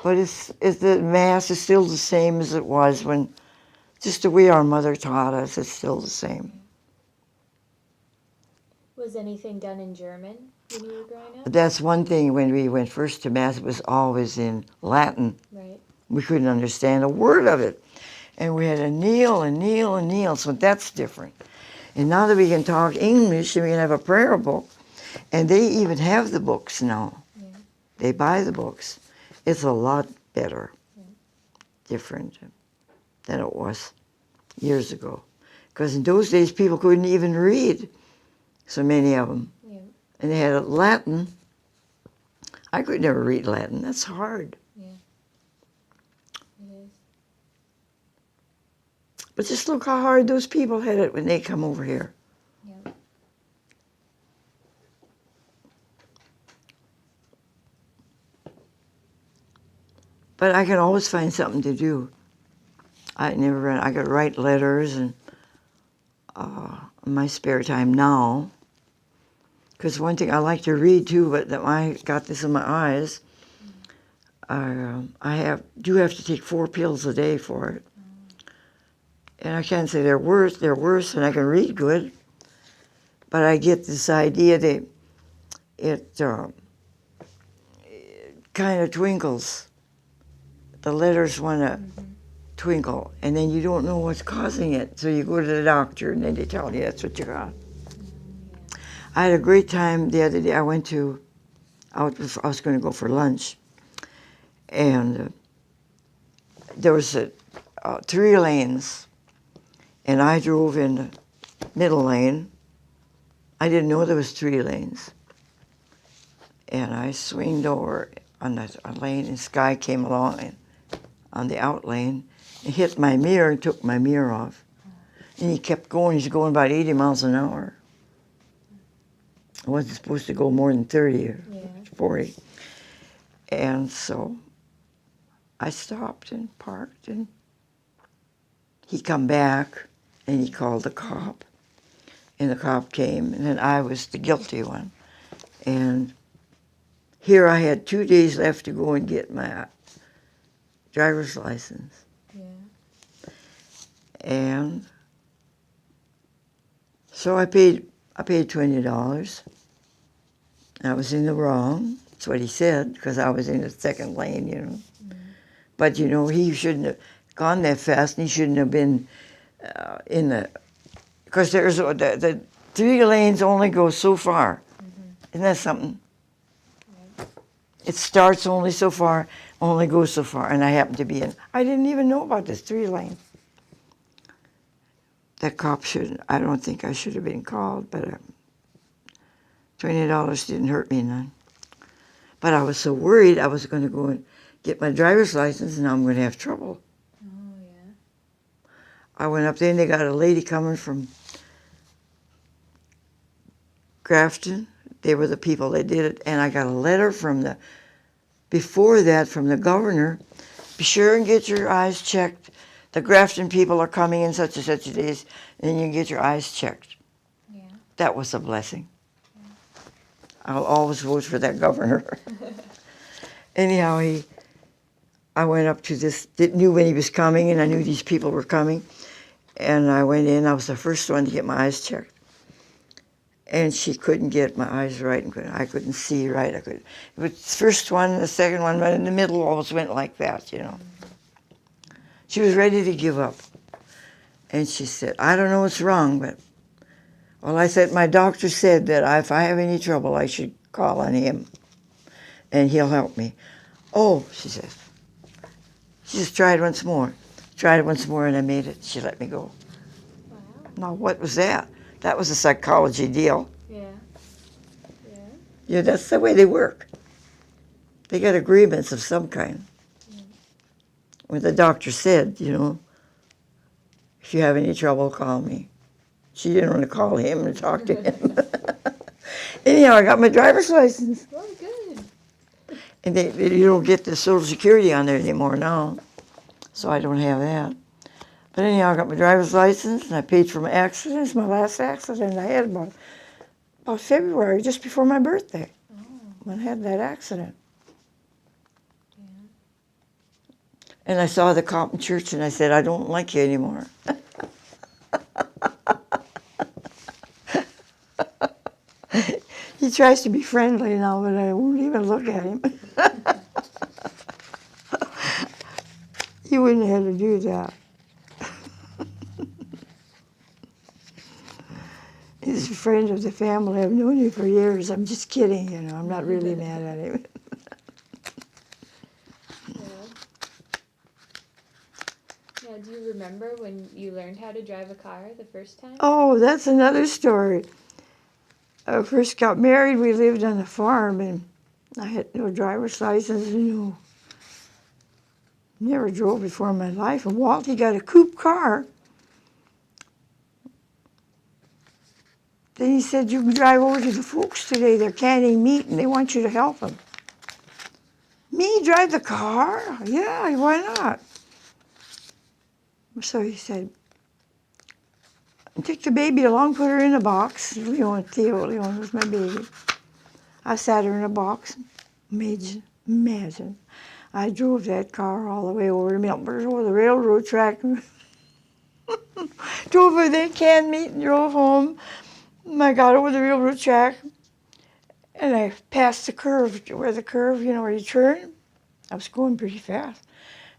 But the Mass is still the same as it was when, just the way our mother taught us, it's still the same. Was anything done in German when you were growing up? That's one thing, when we went first to Mass, it was always in Latin. Right. We couldn't understand a word of it. And we had to kneel and kneel and kneel, so that's different. And now that we can talk English and we can have a prayer book, and they even have the books now. Yeah. They buy the books. It's a lot better, Yeah. different than it was years ago. Because in those days, people couldn't even read, so many of them. Yeah. And they had Latin. I could never read Latin. That's hard. Yeah. It is. But just look how hard those people had it when they come over here. Yeah. But I can always find something to do. I could write letters and in my spare time now. Because one thing I like to read too, but that I got this in my eyes. I do have to take 4 pills a day for it. And I can't say they're worse, and I can read good. But I get this idea that it kind of twinkles. The letters want to twinkle, and then you don't know what's causing it. So you go to the doctor, and then they tell you that's what you got. I had a great time the other day. I was going to go for lunch, and there was 3 lanes, and I drove in the middle lane. I didn't know there was 3 lanes. And I swinged over on the lane, and this guy came along and, on the out lane and hit my mirror and took my mirror off. And he kept going. He's going about 80 miles an hour. I wasn't supposed to go more than 30 or 40. And so I stopped and parked, and he come back and he called the cop. And the cop came, and then I was the guilty one. And here I had 2 days left to go and get my driver's license. Yeah. And so I paid $20. I was in the wrong. That's what he said, because I was in the second lane, you know. Mm. But, you know, he shouldn't have gone that fast, and he shouldn't have been in the... Because there's the 3 lanes only go so far. Mm-hmm. Isn't that something? Right. It starts only so far, only goes so far, and I happened to be in... I didn't even know about this 3 lane. That cop shouldn't... I don't think I should have been called, but $20 didn't hurt me none. But I was so worried I was going to go and get my driver's license, and I'm going to have trouble. Oh, yeah. I went up there, and they got a lady coming from Grafton. They were the people that did it, and I got a letter before that from the governor. Be sure and get your eyes checked. The Grafton people are coming in such and such a days, and you can get your eyes checked. Yeah. That was a blessing. I'll always vote for that governor. Anyhow, I went up to this, knew when he was coming, and I knew these people were coming. And I went in. I was the first one to get my eyes checked. And she couldn't get my eyes right, and I couldn't see right. It was the first one, the second one, but in the middle always went like that, you know. She was ready to give up. And she said, I don't know what's wrong, but... Well, I said, my doctor said that if I have any trouble, I should call on him, and he'll help me. Oh, she says. She just tried once more. Tried it once more, and I made it. She let me go. Wow. Now, what was that? That was a psychology deal. Yeah. Yeah. Yeah, that's the way they work. They got agreements of some kind. Yeah. When the doctor said, you know, if you have any trouble, call me. She didn't want to call him and talk to him. Anyhow, I got my driver's license. Oh, good. And you don't get the Social Security on there anymore now, so I don't have that. But anyhow, I got my driver's license, and I paid for my accidents. My last accident I had about February, just before my birthday, when I had that accident. Yeah. And I saw the cop in church, and I said, I don't like you anymore. He tries to be friendly now, but I won't even look at him. He wouldn't have to do that. He's a friend of the family. I've known him for years. I'm just kidding, you know. I'm not really mad at him. Yeah. Yeah, do you remember when you learned how to drive a car the first time? Oh, that's another story. I first got married, we lived on a farm, and I had no driver's license, never drove before in my life. And Walty got a coupe car. Then he said, you can drive over to the folks today. They're canning meat, and they want you to help them. Me drive the car? Yeah, why not? So he said, take the baby along, put her in a box. Leon was my baby. I sat her in a box. Imagine. I drove that car all the way over to Miltenberger, over the railroad track. Drove over there, canned meat, and drove home. I got over the railroad track, and I passed the curve, where you turn. I was going pretty fast.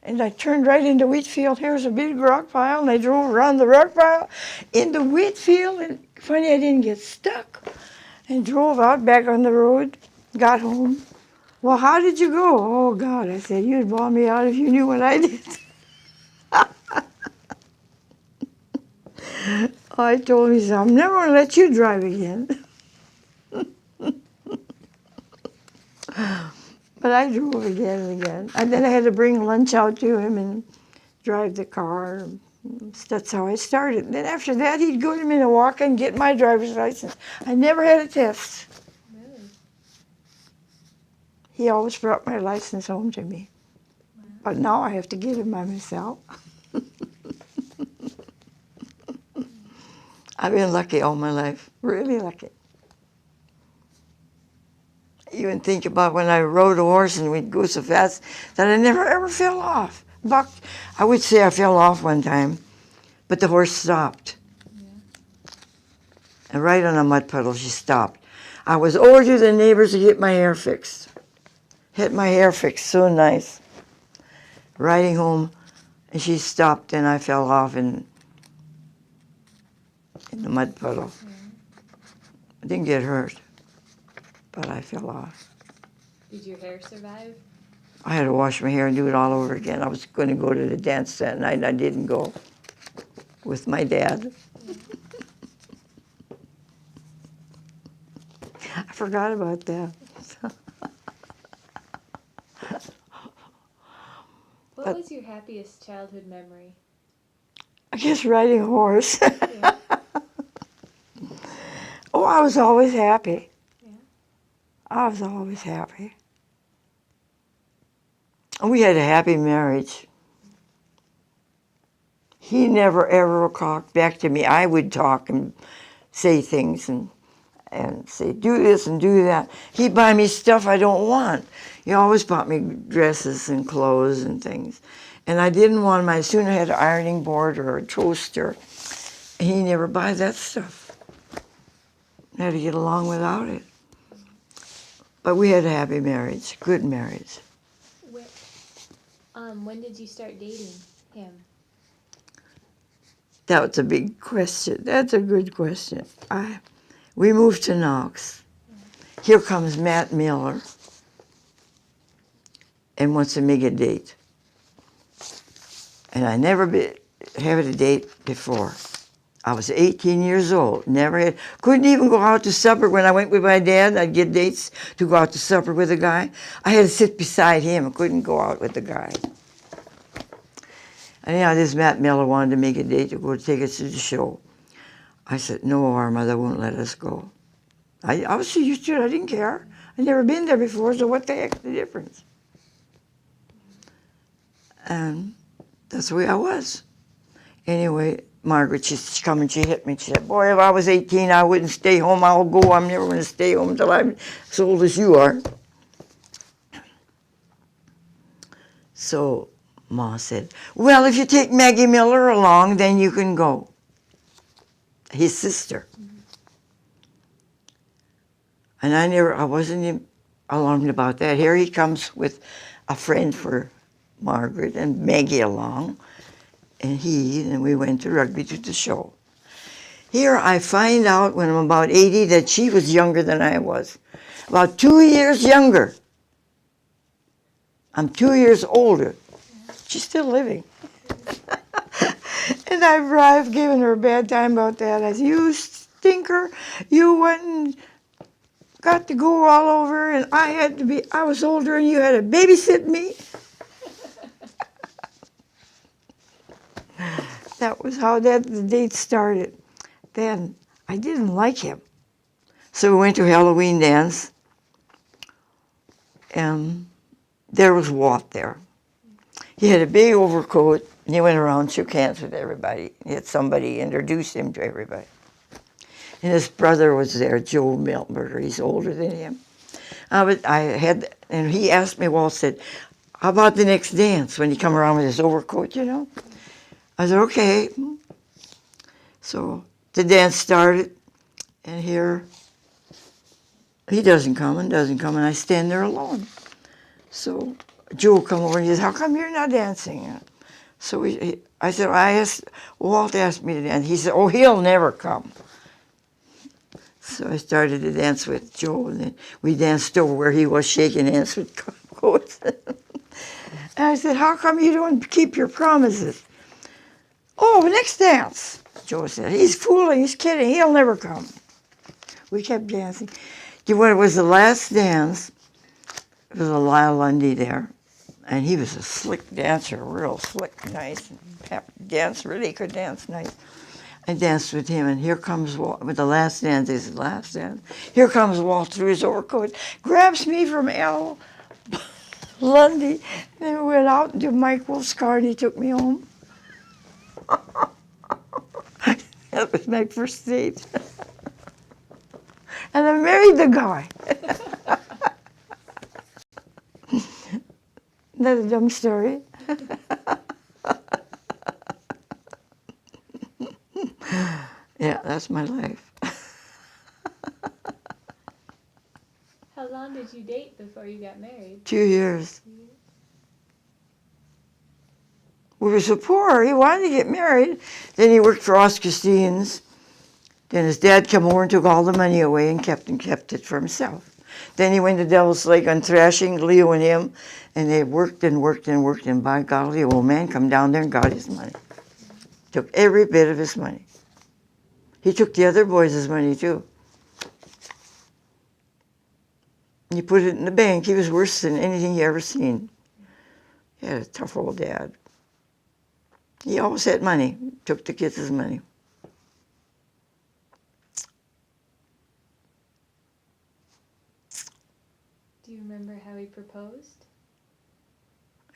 And I turned right into wheat field. Here's a big rock pile, and I drove around the rock pile into wheat field. And funny, I didn't get stuck. And drove out back on the road, got home. Well, how did you go? Oh, God, I said, you'd bawl me out if you knew what I did. I told him, I'm never going to let you drive again. But I drove again and again. And then I had to bring lunch out to him and drive the car. That's how I started. Then after that, he'd go to Minnewaca and get my driver's license. I never had a test. Really? He always brought my license home to me. Wow. But now I have to get it by myself. I've been lucky all my life, really lucky. Even think about when I rode a horse and we'd go so fast that I never ever fell off. I would say I fell off one time, but the horse stopped. Yeah. And right on a mud puddle, she stopped. I was over to the neighbors to get my hair fixed. Had my hair fixed, so nice. Riding home, and she stopped, and I fell off in the mud puddle. Yeah. I didn't get hurt, but I fell off. Did your hair survive? I had to wash my hair and do it all over again. I was going to go to the dance that night, and I didn't go with my dad. Yeah. I forgot about that. What was your happiest childhood memory? I guess riding a horse. Yeah. Oh, I was always happy. Yeah. I was always happy. And we had a happy marriage. He never ever talked back to me. I would talk and say things and say, do this and do that. He'd buy me stuff I don't want. He always bought me dresses and clothes and things. And I didn't want them. I soon had an ironing board or a toaster. And he never buy that stuff. I had to get along without it. But we had a happy marriage, good marriage. When did you start dating him? That was a big question. That's a good question. We moved to Knox. Here comes Matt Miller and wants to make a date. And I never had a date before. I was 18 years old. Couldn't even go out to supper. When I went with my dad, I'd get dates to go out to supper with a guy. I had to sit beside him. I couldn't go out with the guy. And yeah, this Matt Miller wanted to make a date to go take us to the show. I said, no, our mother won't let us go. I was so used to it, I didn't care. I'd never been there before, so what the heck's the difference? And that's the way I was. Anyway, Margaret, she's coming, she hit me. She said, boy, if I was 18, I wouldn't stay home. I'll go. I'm never going to stay home until I'm as old as you are. So Ma said, well, if you take Maggie Miller along, then you can go. His sister. And I wasn't alarmed about that. Here he comes with a friend for Margaret and Maggie along. And we went to rugby to the show. Here I find out when I'm about 80 that she was younger than I was. About 2 years younger. I'm 2 years older. She's still living. And I've given her a bad time about that. I said, you stinker, you went and got to go all over, and I was older and you had to babysit me. That was how the date started. Then I didn't like him. So we went to a Halloween dance, and there was Walt there. He had a big overcoat, and he went around, shook hands with everybody. He had somebody introduce him to everybody. And his brother was there, Joe Miltenberger. He's older than him. And he asked me, Walt said, how about the next dance when he come around with his overcoat, you know? I said, okay. So the dance started, and here he doesn't come, and I stand there alone. So Joe come over and he says, how come you're not dancing? So I said, Walt asked me to dance. He said, oh, he'll never come. So I started to dance with Joe, and then we danced over where he was shaking hands with coats. And I said, how come you don't keep your promises? Oh, next dance, Joe said. He's fooling, he's kidding, he'll never come. We kept dancing. When it was the last dance, there was a Lyle Lundy there, and he was a slick dancer, real slick, nice. Really could dance nice. I danced with him, and here comes Walt, with the last dance, his last dance. Here comes Walt through his overcoat, grabs me from Al Lundy, and then we went out into Mike Wolf's car, and he took me home. That was my first date. And I married the guy. That's a dumb story. Yeah, that's my life. How long did you date before you got married? 2 years. We were so poor, he wanted to get married. Then he worked for Oscar Steens. Then his dad came over and took all the money away and kept it for himself. Then he went to Devil's Lake on thrashing, Leo and him, and they worked and worked and worked, and by golly, the old man come down there and got his money. Took every bit of his money. He took the other boys' money too. He put it in the bank. He was worse than anything you ever seen. He had a tough old dad. He always had money. Took the kids' money. Do you remember how he proposed?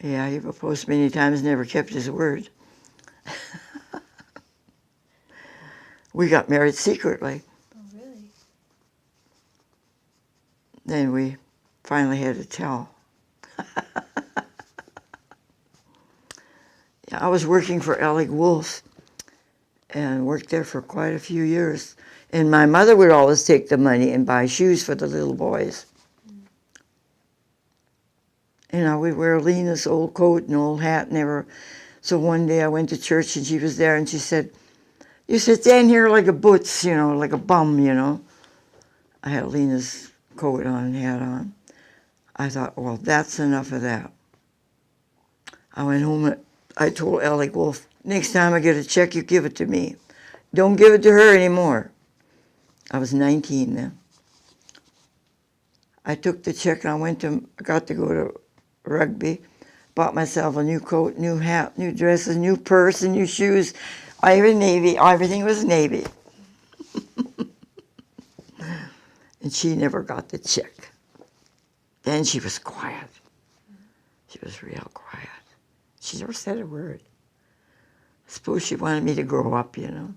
Yeah, he proposed many times, never kept his word. We got married secretly. Oh, really? Then we finally had to tell. Yeah, I was working for Alec Wolf and worked there for quite a few years. And my mother would always take the money and buy shoes for the little boys. And I would wear Lena's old coat and old hat and ever. So one day I went to church and she was there and she said, "You sit down here like a boots, you know, like a bum, you know." I had Lena's coat on and hat on. I thought, well, that's enough of that. I went home and I told Alec Wolf, "Next time I get a check, you give it to me. Don't give it to her anymore." I was 19 then. I took the check and I got to go to rugby, bought myself a new coat, new hat, new dresses, new purse, and new shoes. I was Navy, everything was Navy. And she never got the check. Then she was quiet. She was real quiet. She never said a word. I suppose she wanted me to grow up, you know.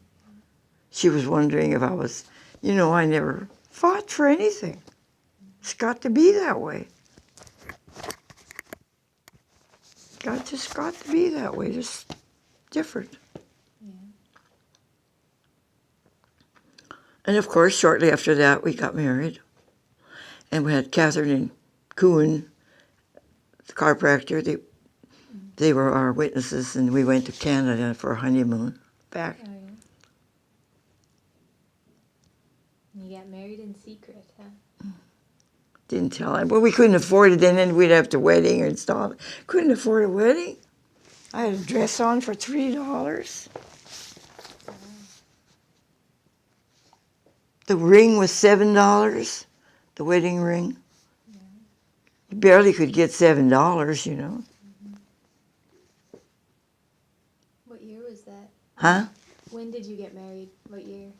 She was wondering if I was, you know, I never fought for anything. It's got to be that way. Just got to be that way, just different. Yeah. And of course, shortly after that, we got married. And we had Catherine and Coon, the chiropractor. They were our witnesses, and we went to Canada for a honeymoon back. Oh, yeah. You got married in secret, huh? Didn't tell him. Well, we couldn't afford it, and then we'd have to wedding and stuff. Couldn't afford a wedding. I had a dress on for $3. The ring was $7, the wedding ring. Yeah. You barely could get $7, you know. What year was that? Huh? When did you get married? What year?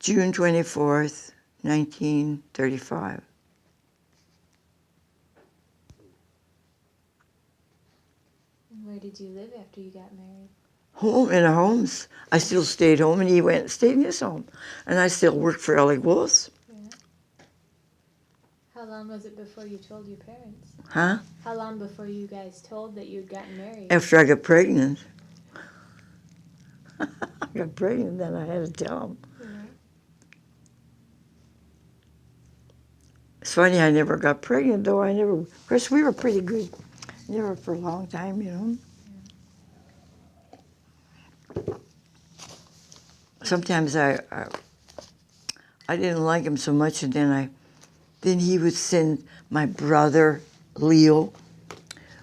June 24th, 1935. And where did you live after you got married? Home, in our homes. I still stayed home, and he stayed in his home. And I still worked for Alec Wolf's. Yeah. How long was it before you told your parents? Huh? How long before you guys told that you'd gotten married? After I got pregnant. I got pregnant, then I had to tell him. Yeah. It's funny, I never got pregnant, though. Of course, we were pretty good. Never for a long time, you know. Sometimes I didn't like him so much, and then he would send my brother, Leo,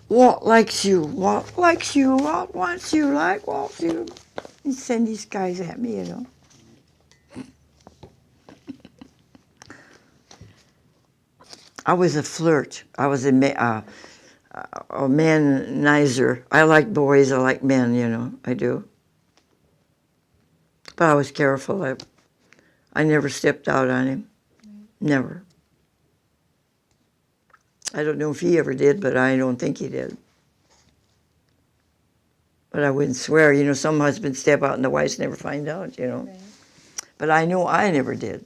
"Walt likes you, Walt likes you, Walt wants you, like Walt you." He'd send these guys at me, you know. I was a flirt. I was a manizer. I like boys, I like men, you know, I do. But I was careful. I never stepped out on him. Never. I don't know if he ever did, but I don't think he did. But I wouldn't swear. You know, some husbands step out and the wives never find out, you know. Right. But I know I never did.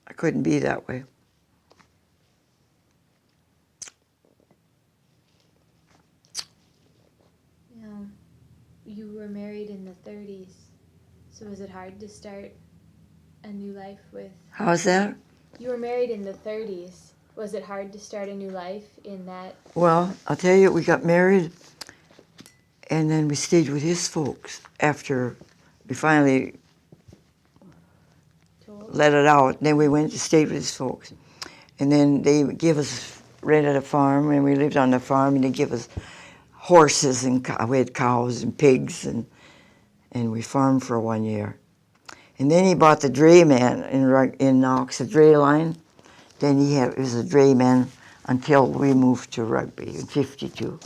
I couldn't be that way. Now, you were married in the 30s, so was it hard to start a new life with? How's that? You were married in the 30s. Was it hard to start a new life in that? Well, I'll tell you, we got married, and then we stayed with his folks after we finally Told? let it out. Then we went to stay with his folks. And then they rented a farm, and we lived on the farm, and they give us horses, and we had cows and pigs, and we farmed for 1 year. And then he bought the drayman in Knox, the dray line. Then he was a drayman until we moved to Rugby in '52.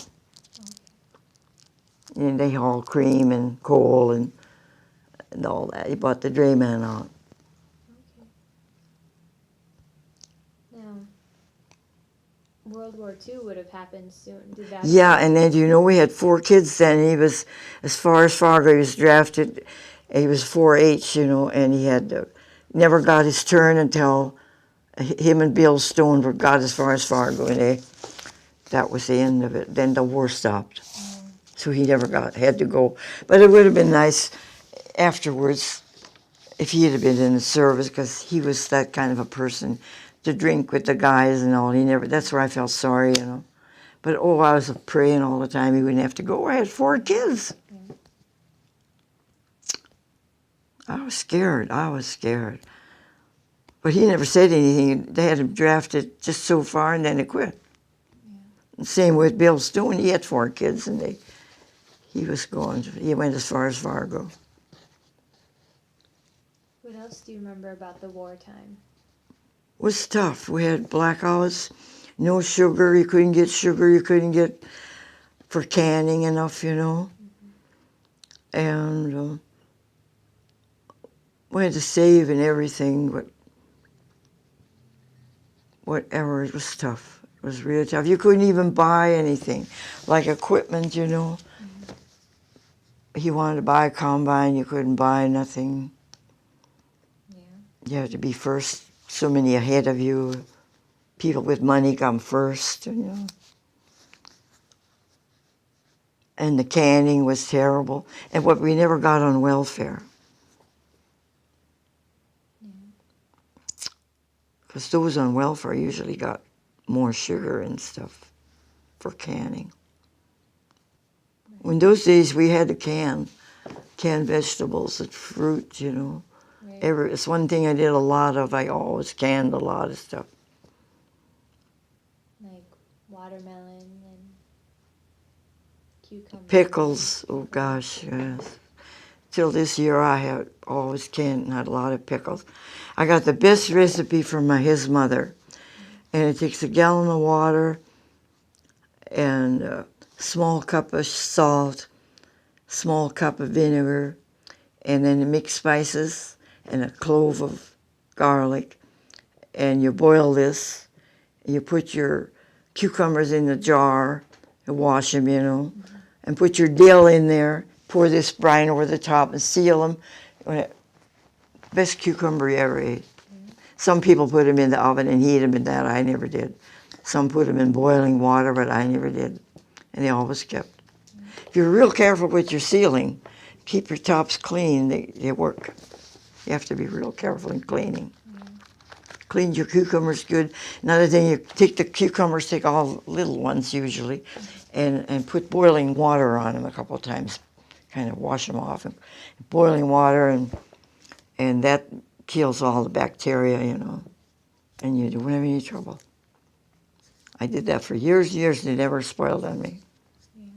And they hauled cream and coal and all that. He bought the drayman out. Okay. Now, World War II would have happened soon. Did that? Yeah, and then, you know, we had 4 kids then. He was, as far as Fargo, he was drafted. He was 4-H, you know, and he had never got his turn until him and Bill Stone got as far as Fargo, and that was the end of it. Then the war stopped. So he never had to go. But it would have been nice afterwards if he had been in the service, because he was that kind of a person to drink with the guys and all. That's where I felt sorry, you know. But I was praying all the time he wouldn't have to go. I had 4 kids. I was scared. But he never said anything. They had him drafted just so far, and then he quit. Yeah. Same with Bill Stone. He had 4 kids, and he went as far as Fargo. What else do you remember about the wartime? It was tough. We had blackouts, no sugar. You couldn't get sugar. You couldn't get for canning enough, you know. Mm-hmm. And we had to save and everything, but whatever, it was tough. It was really tough. You couldn't even buy anything, like equipment, you know. Mm-hmm. He wanted to buy a combine, you couldn't buy nothing. Yeah. You had to be first, so many ahead of you. People with money come first, you know. And the canning was terrible. And we never got on welfare. Because those on welfare usually got more sugar and stuff for canning. In those days, we had to can vegetables and fruit, you know. Right. It's one thing I did a lot of. I always canned a lot of stuff. Like watermelon and cucumber. Pickles, oh gosh, yes. Till this year, I had always canned and had a lot of pickles. I got the best recipe from his mother. And it takes a gallon of water and a small cup of salt, small cup of vinegar, and then the mixed spices and a clove of garlic. And you boil this. You put your cucumbers in the jar and wash them, you know, and put your dill in there. Pour this brine over the top and seal them. Best cucumber you ever ate. Some people put them in the oven and heat them in that. I never did. Some put them in boiling water, but I never did. And they always kept. If you're real careful with your sealing, keep your tops clean, they work. You have to be real careful in cleaning. Clean your cucumbers good. Another thing, you take the cucumbers, take all little ones usually, and put boiling water on them a couple of times. Kind of wash them off. And boiling water, and that kills all the bacteria, you know, and you don't have any trouble. I did that for years and years, and it never spoiled on me. Yeah.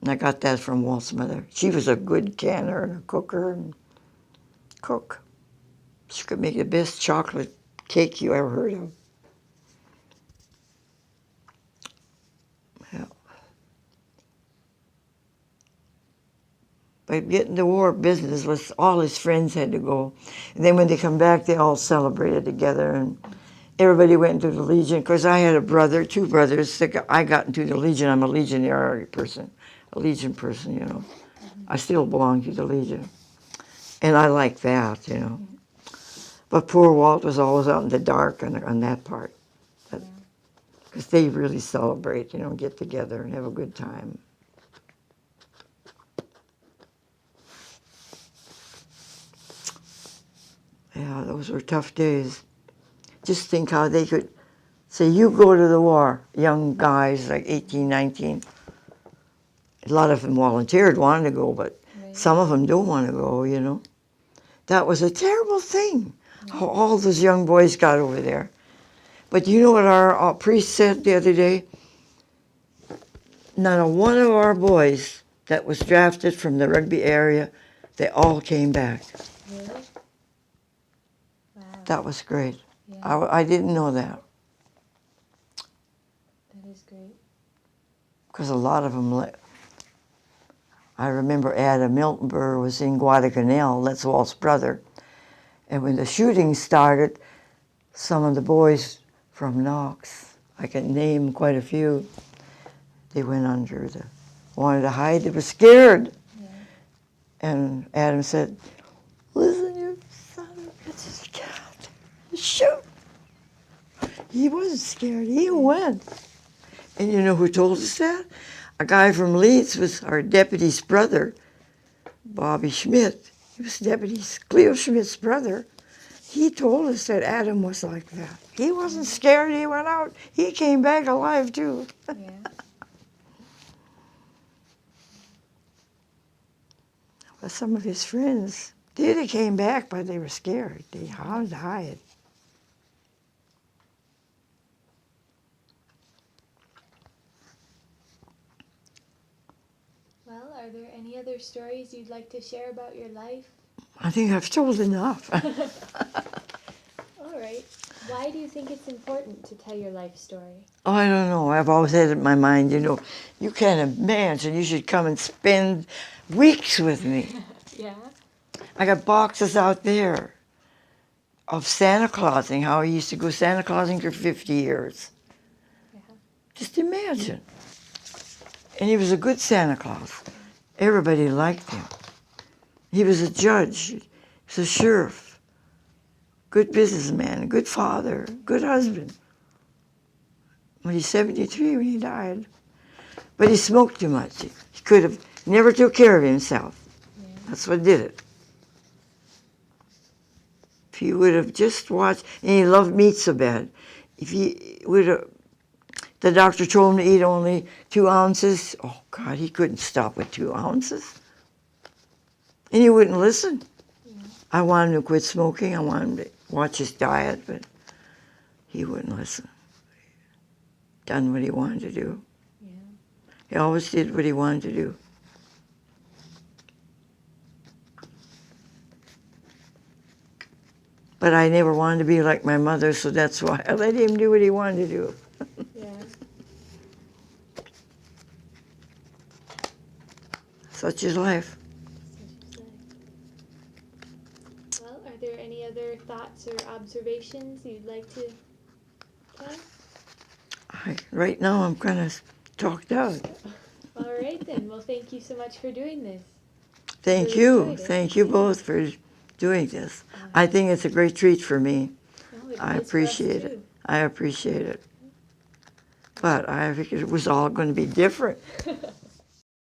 And I got that from Walt's mother. She was a good canner and a cooker and cook. She could make the best chocolate cake you ever heard of. Yeah. But getting the war business was all his friends had to go. And then when they come back, they all celebrated together. And everybody went into the Legion. Because I had a brother, two brothers. I got into the Legion. I'm a legionary person, a Legion person, you know. I still belong to the Legion. And I like that, you know. But poor Walt was always out in the dark on that part. Because they really celebrate, you know, get together and have a good time. Yeah, those were tough days. Just think how they could say, you go to the war, young guys like 18, 19. A lot of them volunteered, wanted to go, but some of them don't want to go, you know. That was a terrible thing, how all those young boys got over there. But you know what our priest said the other day? Not a one of our boys that was drafted from the Rugby area, they all came back. Really? Wow. That was great. Yeah. I didn't know that. That is great. Because a lot of them, I remember Adam Miltenberger was in Guadalcanal, that's Walt's brother. And when the shooting started, some of the boys from Knox, I can name quite a few, they went under wanted to hide, they were scared. Yeah. And Adam said, listen, you son of a bitch, just get out there, shoot. He wasn't scared, he went. And you know who told us that? A guy from Leeds was our deputy's brother, Bobby Schmidt. He was Deputy Cleo Schmidt's brother. He told us that Adam was like that. He wasn't scared, he went out. He came back alive too. Yeah. But some of his friends, they came back, but they were scared. They had to hide. Well, are there any other stories you'd like to share about your life? I think I've told enough. All right. Why do you think it's important to tell your life story? Oh, I don't know. I've always had it in my mind, you know, you can't imagine. You should come and spend weeks with me. Yeah? I got boxes out there of Santa Clausing, how I used to go Santa Clausing for 50 years. Yeah. Just imagine. And he was a good Santa Claus. Everybody liked him. He was a judge. He was a sheriff. Good businessman, good father, good husband. Well, he's 73 when he died. But he smoked too much. He could have never took care of himself. Yeah. That's what did it. If he would have just watched, and he loved meat so bad, if he would have, the doctor told him to eat only 2 ounces. Oh, God, he couldn't stop with 2 ounces. And he wouldn't listen. Yeah. I wanted him to quit smoking. I wanted him to watch his diet, but he wouldn't listen. Done what he wanted to do. Yeah. He always did what he wanted to do. But I never wanted to be like my mother, so that's why I let him do what he wanted to do. Yeah. Such is life. Well, are there any other thoughts or observations you'd like to tell? Right now, I'm kind of talked out. All right then. Well, thank you so much for doing this. Thank Really you. enjoyed it. Thank you both for doing this. I think it's a great treat for me. No, it I was for us appreciate it. too. I appreciate it. But I figured it was all going to be different.